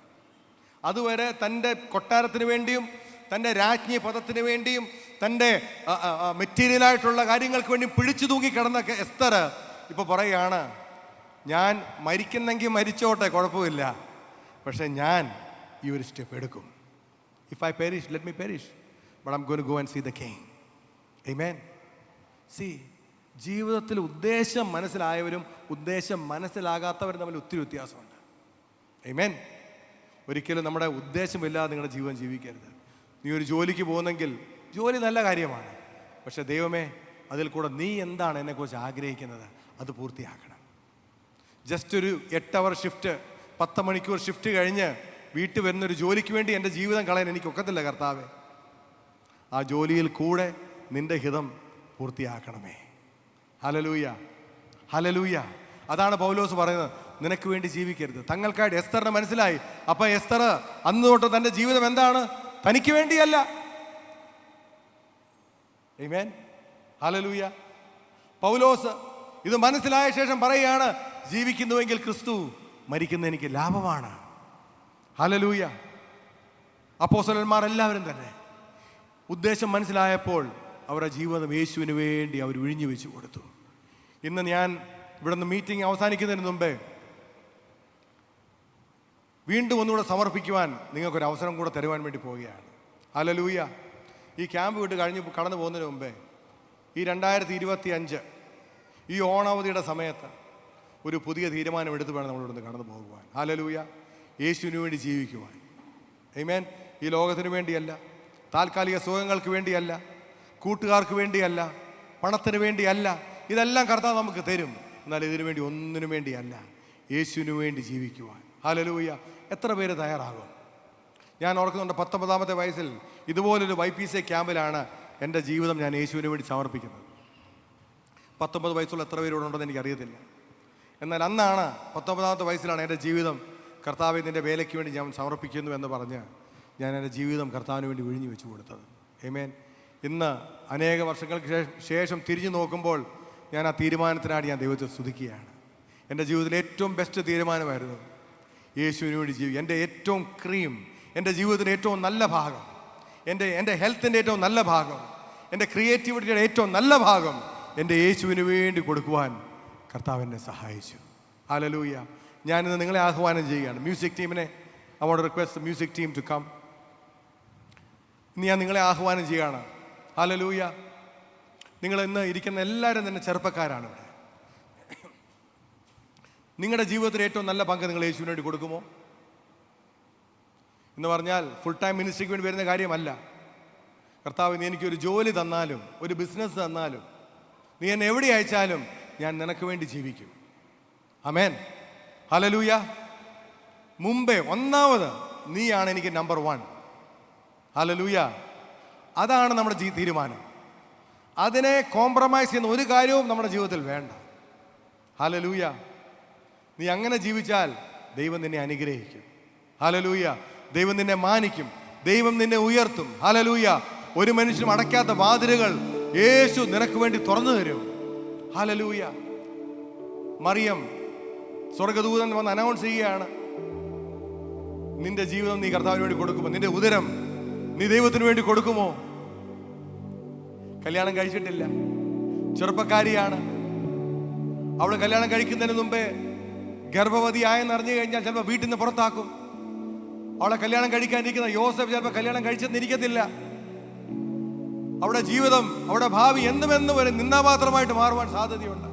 [SPEAKER 1] അതുവരെ തൻ്റെ കൊട്ടാരത്തിന് വേണ്ടിയും തൻ്റെ രാജ്ഞി പദത്തിന് വേണ്ടിയും തൻ്റെ മെറ്റീരിയലായിട്ടുള്ള കാര്യങ്ങൾക്ക് വേണ്ടി പിടിച്ചു തൂങ്ങി കിടന്ന എസ്തർ ഇപ്പോൾ പറയുകയാണ്, ഞാൻ മരിക്കുന്നെങ്കിൽ മരിച്ചോട്ടെ, കുഴപ്പമില്ല, പക്ഷെ ഞാൻ ഈ ഒരു സ്റ്റെപ്പ് എടുക്കും. If I perish, let me perish, but I am going to go and see the king. ആമേൻ. സീ, ജീവിതത്തിൽ ഉദ്ദേശം മനസ്സിലായവരും ഉദ്ദേശം മനസ്സിലാകാത്തവരും തമ്മിൽ ഒത്തിരി വ്യത്യാസമുണ്ട്. ആമേൻ. ഒരിക്കലും നമ്മുടെ ഉദ്ദേശമില്ലാതെ നിങ്ങളുടെ ജീവിതം ജീവിക്കരുത്. നീ ഒരു ജോലിക്ക് പോകുന്നെങ്കിൽ ജോലി നല്ല കാര്യമാണ്, പക്ഷെ ദൈവമേ, അതിൽ കൂടെ നീ എന്താണ് എന്നെക്കുറിച്ച് ആഗ്രഹിക്കുന്നത് അത് പൂർത്തിയാക്കണം. ജസ്റ്റ് ഒരു 8 അവർ ഷിഫ്റ്റ്, 10 മണിക്കൂർ ഷിഫ്റ്റ് കഴിഞ്ഞ് വീട്ടിൽ വരുന്നൊരു ജോലിക്ക് വേണ്ടി എൻ്റെ ജീവിതം കളയാൻ എനിക്കൊക്കത്തില്ല കർത്താവേ. ആ ജോലിയിൽ കൂടെ നിൻ്റെ ഹിതം പൂർത്തിയാക്കണമേ. ഹല്ലേലൂയ. ഹല്ലേലൂയ. അതാണ് പൗലോസ് പറയുന്നത്, നിനക്ക് വേണ്ടി ജീവിക്കരുത്. തങ്ങൾക്കായിട്ട് എസ്തറിന് മനസ്സിലായി. അപ്പം എസ്തർ അന്ന് തൊട്ട് തൻ്റെ ജീവിതം എന്താണ്? തനിക്ക് വേണ്ടിയല്ല. ആമേൻ. ഹല്ലേലൂയ. പൗലോസ് ഇത് മനസ്സിലായ ശേഷം പറയുകയാണ്, ജീവിക്കുന്നുവെങ്കിൽ ക്രിസ്തു, മരിക്കുന്ന എനിക്ക് ലാഭമാണ്. ഹല്ലേലൂയ. അപ്പോസ്തലന്മാർ എല്ലാവരും തന്നെ ഉദ്ദേശം മനസ്സിലായപ്പോൾ അവരുടെ ജീവിതം യേശുവിന് വേണ്ടി അവർ ഒഴിഞ്ഞു വെച്ച് കൊടുത്തു. ഇന്ന് ഞാൻ ഇവിടെ നിന്ന് മീറ്റിംഗ് അവസാനിക്കുന്നതിന് മുമ്പേ വീണ്ടും ഒന്നുകൂടെ സമർപ്പിക്കുവാൻ നിങ്ങൾക്കൊരു അവസരം കൂടെ തരുവാൻ വേണ്ടി പോവുകയാണ്. ഹല്ലേലൂയ. ഈ ക്യാമ്പ് വിട്ട് കടന്നു പോകുന്നതിന് മുമ്പേ ഈ 2025 ഈ ഓണാവധിയുടെ സമയത്ത് ഒരു പുതിയ തീരുമാനം എടുത്ത് വേണം നമ്മളിവിടുന്ന് കടന്നു പോകുവാൻ. ഹല്ലേലൂയ. യേശുവിന് വേണ്ടി ജീവിക്കുവാൻ. ആമേൻ. ഈ ലോകത്തിന് വേണ്ടിയല്ല, താൽക്കാലിക സുഖങ്ങൾക്ക് വേണ്ടിയല്ല, കൂട്ടുകാർക്ക് വേണ്ടിയല്ല, പണത്തിന് വേണ്ടിയല്ല. ഇതെല്ലാം കർത്താവ് നമുക്ക് തരും. എന്നാൽ ഇതിനു വേണ്ടി ഒന്നിനു വേണ്ടിയല്ല, യേശുവിനു വേണ്ടി ജീവിക്കുവാൻ. ഹല്ലേലൂയ. എത്ര പേര് തയ്യാറാകും? ഞാൻ ഓർക്കുന്നുണ്ട്, 19-ാമത്തെ വയസ്സിൽ ഇതുപോലൊരു YPC ക്യാമ്പിലാണ് എൻ്റെ ജീവിതം ഞാൻ യേശുവിന് വേണ്ടി സമർപ്പിക്കുന്നത്. 19 വയസ്സുള്ള എത്ര പേരോടുണ്ടെന്ന് എനിക്കറിയത്തില്ല. എന്നാൽ അന്നാണ്, 19-ാമത്തെ വയസ്സിലാണ് എൻ്റെ ജീവിതം കർത്താവെ നിൻ്റെ വേലയ്ക്ക് വേണ്ടി ഞാൻ സമർപ്പിക്കുന്നു എന്ന് പറഞ്ഞ് ഞാൻ എൻ്റെ ജീവിതം കർത്താവിന് വേണ്ടി ഒഴിഞ്ഞു വെച്ചു കൊടുത്തത്. ആമേൻ. ഇന്ന് അനേക വർഷങ്ങൾക്ക് ശേഷം തിരിഞ്ഞു നോക്കുമ്പോൾ ഞാൻ ആ തീരുമാനത്തിനാണ് ഞാൻ ദൈവത്തെ സ്തുതിക്കുകയാണ്. എൻ്റെ ജീവിതത്തിലെ ഏറ്റവും ബെസ്റ്റ് തീരുമാനമായിരുന്നു യേശുവിന് വേണ്ടി ജീവിക്കുക. എൻ്റെ ഏറ്റവും ക്രീം, എൻ്റെ ജീവിതത്തിൻ്റെ ഏറ്റവും നല്ല ഭാഗം, എൻ്റെ ഹെൽത്തിൻ്റെ ഏറ്റവും നല്ല ഭാഗം, എൻ്റെ ക്രിയേറ്റിവിറ്റിയുടെ ഏറ്റവും നല്ല ഭാഗം എൻ്റെ യേശുവിന് വേണ്ടി കൊടുക്കുവാൻ കർത്താവ് എന്നെ സഹായിച്ചു. ഹല്ലേലൂയ. ഞാനിന്ന് നിങ്ങളെ ആഹ്വാനം ചെയ്യുകയാണ്. മ്യൂസിക് ടീമിനെ I want to request music team to come. ഇന്ന് ഞാൻ നിങ്ങളെ ആഹ്വാനം ചെയ്യുകയാണ്. ഹല്ലേലൂയ. നിങ്ങൾ ഇന്ന് ഇരിക്കുന്ന എല്ലാവരും തന്നെ ചെറുപ്പക്കാരാണ്. ഇവിടെ നിങ്ങളുടെ ജീവിതത്തിൽ ഏറ്റവും നല്ല പങ്ക് നിങ്ങൾ യേശുവിന് വേണ്ടി കൊടുക്കുമോ എന്ന് പറഞ്ഞാൽ ഫുൾ ടൈം മിനിസ്ട്രിക്ക് വേണ്ടി വരുന്ന കാര്യമല്ല. കർത്താവ്, നീ എനിക്കൊരു ജോലി തന്നാലും ഒരു ബിസിനസ് തന്നാലും നീ എന്നെ എവിടെ അയച്ചാലും ഞാൻ നിനക്ക് വേണ്ടി ജീവിക്കും. ആമേൻ. ഹല്ലേലൂയ. മുമ്പേ ഒന്നാമത് നീയാണ് എനിക്ക് നമ്പർ 1. ഹല്ലേലൂയ. അതാണ് നമ്മുടെ തീരുമാനം. അതിനെ കോംപ്രമൈസ് ചെയ്യുന്ന ഒരു കാര്യവും നമ്മുടെ ജീവിതത്തിൽ വേണ്ട. ഹല്ലേലൂയ. നീ അങ്ങനെ ജീവിച്ചാൽ ദൈവം നിന്നെ അനുഗ്രഹിക്കും. ഹല്ലേലൂയ. ദൈവം നിന്നെ മാനിക്കും, ദൈവം നിന്നെ ഉയർത്തും. ഹല്ലേലൂയ. ഒരു മനുഷ്യനും അടയ്ക്കാത്ത വാതിലുകൾ യേശു നിനക്ക് വേണ്ടി തുറന്നു തരും. ഹല്ലേലൂയ. മറിയം, സ്വർഗദൂതൻ വന്ന് അനൗൺസ് ചെയ്യുകയാണ്, നിന്റെ ജീവിതം നീ കർത്താവിന് വേണ്ടി കൊടുക്കുമോ? നിന്റെ ഉദരം നീ ദൈവത്തിന് വേണ്ടി കൊടുക്കുമോ? കല്യാണം കഴിച്ചിട്ടില്ല, ചെറുപ്പക്കാരിയാണ്. അവൾ കല്യാണം കഴിക്കുന്നതിന് മുമ്പേ ഗർഭവതിയായെന്ന് അറിഞ്ഞു കഴിഞ്ഞാൽ ചിലപ്പോൾ വീട്ടിൽ നിന്ന് പുറത്താക്കും. അവളെ കല്യാണം കഴിക്കാനിരിക്കുന്ന യോസഫ് ചിലപ്പോൾ കല്യാണം കഴിച്ചെന്നിരിക്കത്തില്ല. അവിടെ ജീവിതം, അവിടെ ഭാവി എന്നുമെന്നും വരെ നിന്നാപാത്രമായിട്ട് മാറുവാൻ സാധ്യതയുണ്ട്.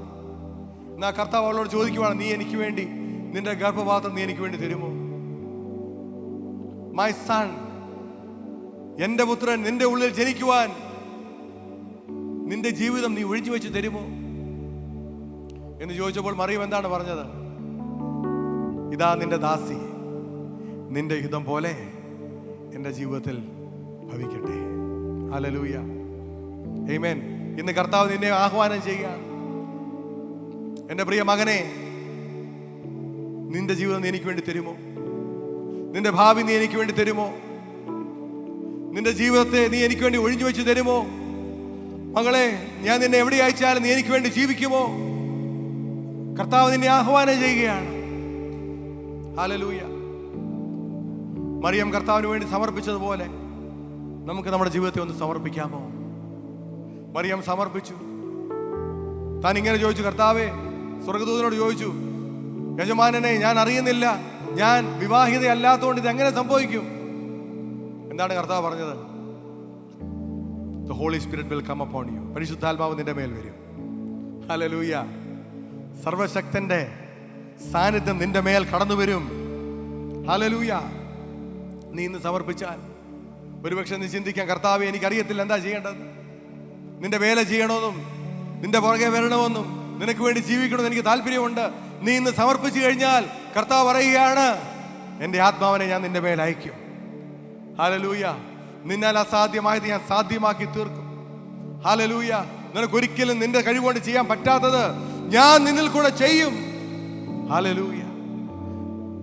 [SPEAKER 1] എന്നാ കർത്താവ് അവളോട് ചോദിക്കുവാണ്, നീ എനിക്ക് വേണ്ടി നിന്റെ ഗർഭപാത്രം നീ എനിക്ക് വേണ്ടി തരുമോ? മൈ സൺ, എന്റെ പുത്രൻ നിന്റെ ഉള്ളിൽ ജനിക്കുവാൻ നിന്റെ ജീവിതം നീ ഒഴിഞ്ഞു വെച്ച് തരുമോ എന്ന് ചോദിച്ചപ്പോൾ മറിയം എന്താണ് പറഞ്ഞത്? ഇതാ നിന്റെ ദാസി, നിന്റെ ഹിതം പോലെ എൻ്റെ ജീവിതത്തിൽ ഭവിക്കട്ടെ. ഹല്ലേലൂയ. ആമേൻ. ഇന്ന് കർത്താവ് നിന്നെ ആഹ്വാനം ചെയ്യുകയാണ്. എൻ്റെ പ്രിയ മകനെ, നിന്റെ ജീവിതം നീ എനിക്ക് വേണ്ടി തരുമോ? നിന്റെ ഭാവി നീ എനിക്ക് വേണ്ടി തരുമോ? നിന്റെ ജീവിതത്തെ നീ എനിക്ക് വേണ്ടി ഒഴിഞ്ഞു വെച്ച് തരുമോ? മകളെ, ഞാൻ നിന്നെ എവിടെ അയച്ചാലും നീ എനിക്ക് വേണ്ടി ജീവിക്കുമോ? കർത്താവ് നിന്നെ ആഹ്വാനം ചെയ്യുകയാണ്. ഹല്ലേലൂയ. മറിയം കർത്താവിന് വേണ്ടി സമർപ്പിച്ചതുപോലെ നമുക്ക് നമ്മുടെ ജീവിതത്തെ ഒന്ന് സമർപ്പിക്കാമോ? മറിയം സമർപ്പിച്ചു. താൻ ഇങ്ങനെ ചോദിച്ചു, കർത്താവേ, സ്വർഗദൂതനോട് ചോദിച്ചു, യജമാനനെ, ഞാൻ അറിയുന്നില്ല, ഞാൻ വിവാഹിതയല്ലാത്തതുകൊണ്ട് ഇത് എങ്ങനെ സംഭവിക്കും? എന്താണ് കർത്താവ് പറഞ്ഞത്? The Holy Spirit will come upon you. പരിശുദ്ധാത്മാവ് നിന്റെ മേൽ വരും. ഹല്ലേലൂയ. സർവശക്തന്റെ സാന്നിധ്യം നിന്റെ മേൽ കടന്നു വരും. ഹല്ലേലൂയ. നീ ഇന്ന് സമർപ്പിച്ചാൽ ഒരുപക്ഷെ നീ ചിന്തിക്കാം, കർത്താവേ, എനിക്കറിയത്തില്ല എന്താ ചെയ്യേണ്ടത്. നിന്റെ വേല ചെയ്യണമെന്നും നിന്റെ പുറകെ വരണമെന്നും നിനക്ക് വേണ്ടി ജീവിക്കണമെന്ന് എനിക്ക് താല്പര്യമുണ്ട്. നീ ഇന്ന് സമർപ്പിച്ചു കഴിഞ്ഞാൽ കർത്താവ് പറയുകയാണ്, എൻ്റെ ആത്മാവിനെ ഞാൻ നിന്റെ മേൽ അയക്കും. ഹല്ലേലൂയ. നിന്നാൽ അസാധ്യമായത് ഞാൻ സാധ്യമാക്കി തീർക്കും. ഹല്ലേലൂയ. നിനക്കൊരിക്കലും നിന്റെ കഴിവുകൊണ്ട് ചെയ്യാൻ പറ്റാത്തത് ഞാൻ നിന്നിൽ കൂടെ ചെയ്യും. ഹല്ലേലൂയ.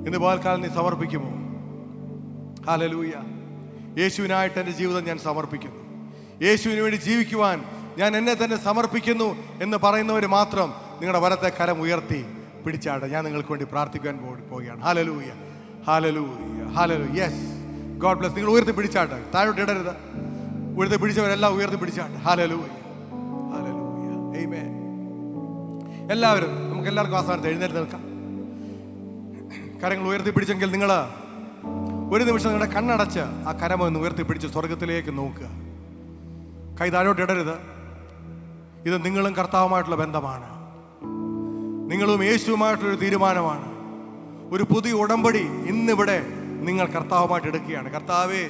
[SPEAKER 1] ഇന്ന് പകൽക്കാലം നീ സമർപ്പിക്കുമോ? ഹല്ലേലൂയ. യേശുവിനായിട്ട് എൻ്റെ ജീവിതം ഞാൻ സമർപ്പിക്കുന്നു, യേശുവിന് വേണ്ടി ജീവിക്കുവാൻ ഞാൻ എന്നെ തന്നെ സമർപ്പിക്കുന്നു എന്ന് പറയുന്നവർ മാത്രം നിങ്ങളുടെ വലത്തെ കരം ഉയർത്തി പിടിച്ചാട്ടെ. ഞാൻ നിങ്ങൾക്ക് വേണ്ടി പ്രാർത്ഥിക്കാൻ പോവുകയാണ്. ഹല്ലേലൂയ. ഹല്ലേലൂയ. ഹല്ലേലൂയ. Yes, God bless. നിങ്ങൾ ഉയർത്തി പിടിച്ചാട്ടെ, താഴോട്ട് ഇടരുത്. ഉയർത്തി പിടിച്ചവരെല്ലാം ഉയർത്തി പിടിച്ചാട്ടെ. ഹല്ലേലൂയ. ഹല്ലേലൂയ. ആമേൻ. എല്ലാവരും നമുക്ക് എല്ലാവർക്കും അവസാനത്തെ എഴുന്നേറ്റ് നിൽക്കാം. കരങ്ങൾ ഉയർത്തി പിടിച്ചെങ്കിൽ നിങ്ങൾ ഒരു നിമിഷം നിങ്ങളുടെ കണ്ണടച്ച് ആ കരമൊന്ന് ഉയർത്തിപ്പിടിച്ച് സ്വർഗത്തിലേക്ക് നോക്കുക. കൈ താഴോട്ട് ഇടരുത്. ഇത് നിങ്ങളും കർത്താവുമായിട്ടുള്ള ബന്ധമാണ്, നിങ്ങളും യേശുവുമായിട്ടുള്ളൊരു തീരുമാനമാണ്. ഒരു പുതിയ ഉടമ്പടി ഇന്നിവിടെ നിങ്ങൾ കർത്താവുമായിട്ട് എടുക്കുകയാണ്. കർത്താവേ,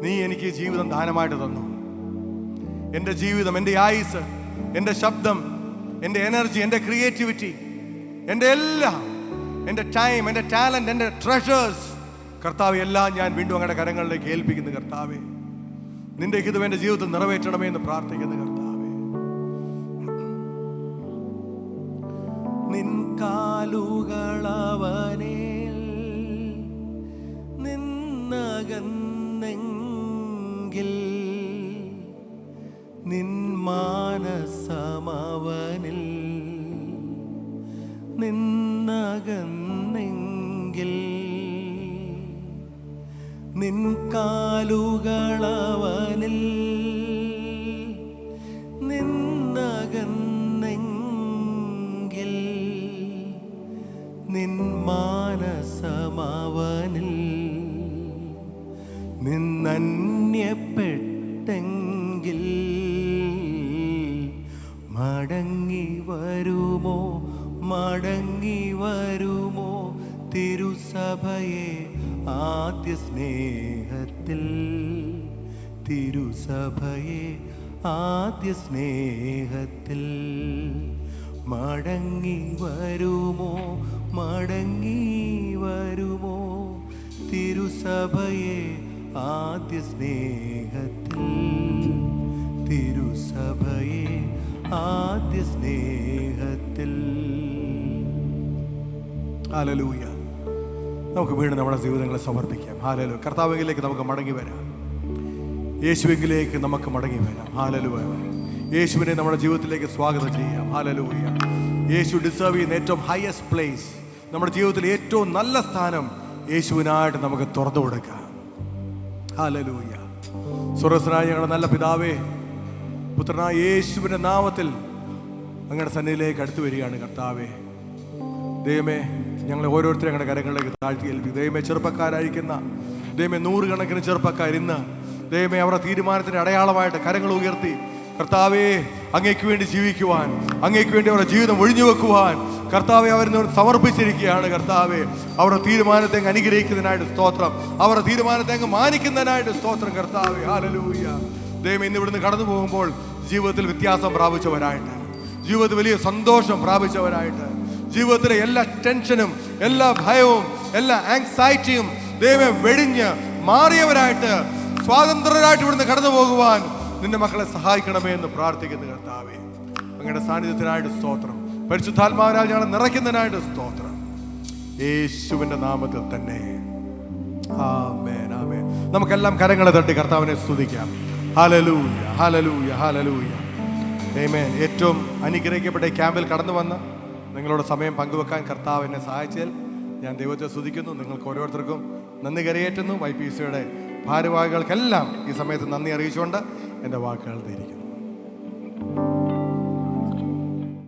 [SPEAKER 1] നീ എനിക്ക് ജീവിതം ദാനമായിട്ട് തന്നു. എൻ്റെ ജീവിതം, എൻ്റെ ആയുസ്, എൻ്റെ ശബ്ദം, എൻ്റെ എനർജി, എൻ്റെ ക്രിയേറ്റിവിറ്റി, എൻ്റെ എല്ലാം, എൻ്റെ ടൈം, എൻ്റെ ടാലൻറ്റ്, എൻ്റെ ട്രഷേഴ്സ്, കർത്താവ് എല്ലാം ഞാൻ വീണ്ടും അങ്ങയുടെ കരങ്ങളിലേക്ക് ഏൽപ്പിക്കുന്നു. കർത്താവേ, നിന്റെ ഹിതം എൻ്റെ ജീവിതത്തിൽ നിറവേറ്റണമേ എന്ന് പ്രാർത്ഥിക്കുന്നു. കർത്താവേ, നിൻ കാലുകളവനിൽ നിന്നകന്നെങ്കിൽ നിൻ മാനസമവനിൽ നിന്നകന്നെങ്കിൽ നിൻ കാലുകളവനിൽ നിന്നകന്നെങ്കിൽ നിൻ മാനസമവനിൽ നിന്നന്യപ്പെട്ടെങ്കിൽ മടങ്ങി വരുമോ, മടങ്ങി വരുമോ തിരുസഭയെ ആദ്യ സ്നേഹത്തിൽ, തിരുസഭയെ ആദ്യ സ്നേഹത്തിൽ മടങ്ങി വരുമോ, മടങ്ങി വരുമോ തിരുസഭയെ ആദ്യ സ്നേഹത്തിൽ, തിരുസഭയെ ആദ്യ സ്നേഹത്തിൽ. ഹല്ലേലൂയ. നമുക്ക് വീണ്ടും നമ്മുടെ ജീവിതങ്ങളെ സമർപ്പിക്കാം. ഹല്ലേലൂയ. കർത്താവിലേക്ക് നമുക്ക് മടങ്ങി വരാം. യേശുവിലേക്ക് നമുക്ക് മടങ്ങി വരാം. ഹല്ലേലൂയ. യേശുവിനെ നമ്മുടെ ജീവിതത്തിലേക്ക് സ്വാഗതം ചെയ്യാം. ഹല്ലേലൂയ. യേശു ഡിസേർവ് ചെയ്യുന്ന ഏറ്റവും ഹയസ്റ്റ് പ്ലേസ്, നമ്മുടെ ജീവിതത്തിൽ ഏറ്റവും നല്ല സ്ഥാനം യേശുവിനായിട്ട് നമുക്ക് തുറന്നു കൊടുക്കാം. ഹല്ലേലൂയ. സ്വർഗ്ഗസ്ഥനായ ഞങ്ങളുടെ നല്ല പിതാവേ, പുത്രനായ യേശുവിൻ്റെ നാമത്തിൽ അങ്ങയുടെ സന്നിധിയിലേക്ക് അടുത്തു വരികയാണ്. കർത്താവേ, ദൈവമേ, ഞങ്ങളെ ഓരോരുത്തരും ഞങ്ങളുടെ കരങ്ങളിലേക്ക് താഴ്ത്തി ഏൽപ്പിക്കും. ദൈവമേ, ചെറുപ്പക്കാരായിരിക്കുന്ന ദൈവമേ, നൂറുകണക്കിന് ചെറുപ്പക്കാർ ഇന്ന് ദൈവമേ അവരുടെ തീരുമാനത്തിൻ്റെ അടയാളമായിട്ട് കരങ്ങൾ ഉയർത്തി കർത്താവേ അങ്ങേക്ക് വേണ്ടി ജീവിക്കുവാൻ, അങ്ങേക്ക് വേണ്ടി അവരുടെ ജീവിതം ഒഴിഞ്ഞു വെക്കുവാൻ കർത്താവെ അവരിന്ന് സമർപ്പിച്ചിരിക്കുകയാണ്. കർത്താവെ, അവരുടെ തീരുമാനത്തെ അങ്ങ് അനുഗ്രഹിക്കുന്നതിനായിട്ട് സ്തോത്രം, അവരുടെ തീരുമാനത്തെ അങ്ങ് മാനിക്കുന്നതിനായിട്ട് സ്തോത്രം. കർത്താവെ, ഹല്ലേലൂയ. ദൈവം ഇന്ന് ഇവിടുന്ന് കടന്നു പോകുമ്പോൾ ജീവിതത്തിൽ വ്യത്യാസം പ്രാപിച്ചവരായിട്ട്, ജീവിതത്തിൽ വലിയ സന്തോഷം പ്രാപിച്ചവരായിട്ട്, ജീവിതത്തിലെ എല്ലാ ടെൻഷനും, എല്ലാ ഭയവും, എല്ലാ ആങ്സൈറ്റിയും ദൈവം വെടിഞ്ഞ് മാറിയവരായിട്ട്, സ്വാതന്ത്ര്യരായിട്ട് ഇവിടുന്ന് കടന്നു പോകുവാൻ നിന്റെ മക്കളെ സഹായിക്കണമേ എന്ന് പ്രാർത്ഥിക്കുന്നു. കർത്താവേ, അങ്ങയുടെ സാന്നിധ്യത്തിനായിട്ട് സ്തോത്രം, പരിശുദ്ധാത്മാവിനാൽ ഞങ്ങളെ നിറയ്ക്കുന്നതിനായിട്ട് സ്തോത്രം, യേശുവിന്റെ നാമത്തിൽ തന്നെ. ആമേൻ, ആമേൻ. നമുക്കെല്ലാം കരങ്ങളെ തട്ടി കർത്താവിനെ സ്തുതിക്കാം. ഹല്ലേലൂയ, ഹല്ലേലൂയ, ഹല്ലേലൂയ. ആമേൻ. ഏറ്റവും അനുഗ്രഹിക്കപ്പെട്ട ക്യാമ്പിൽ കടന്നു വന്ന് നിങ്ങളുടെ സമയം പങ്കുവെക്കാൻ കർത്താവ് എന്നെ സഹായിച്ചാൽ ഞാൻ ദൈവത്തെ സ്തുതിക്കുന്നു. നിങ്ങൾക്ക് ഓരോരുത്തർക്കും നന്ദി കരയേറ്റുന്നു. YPCയുടെ ഭാരവാഹികൾക്കെല്ലാം ഈ സമയത്ത് നന്ദി അറിയിച്ചുകൊണ്ട് എൻ്റെ വാക്കുകൾ ധരിക്കുന്നു.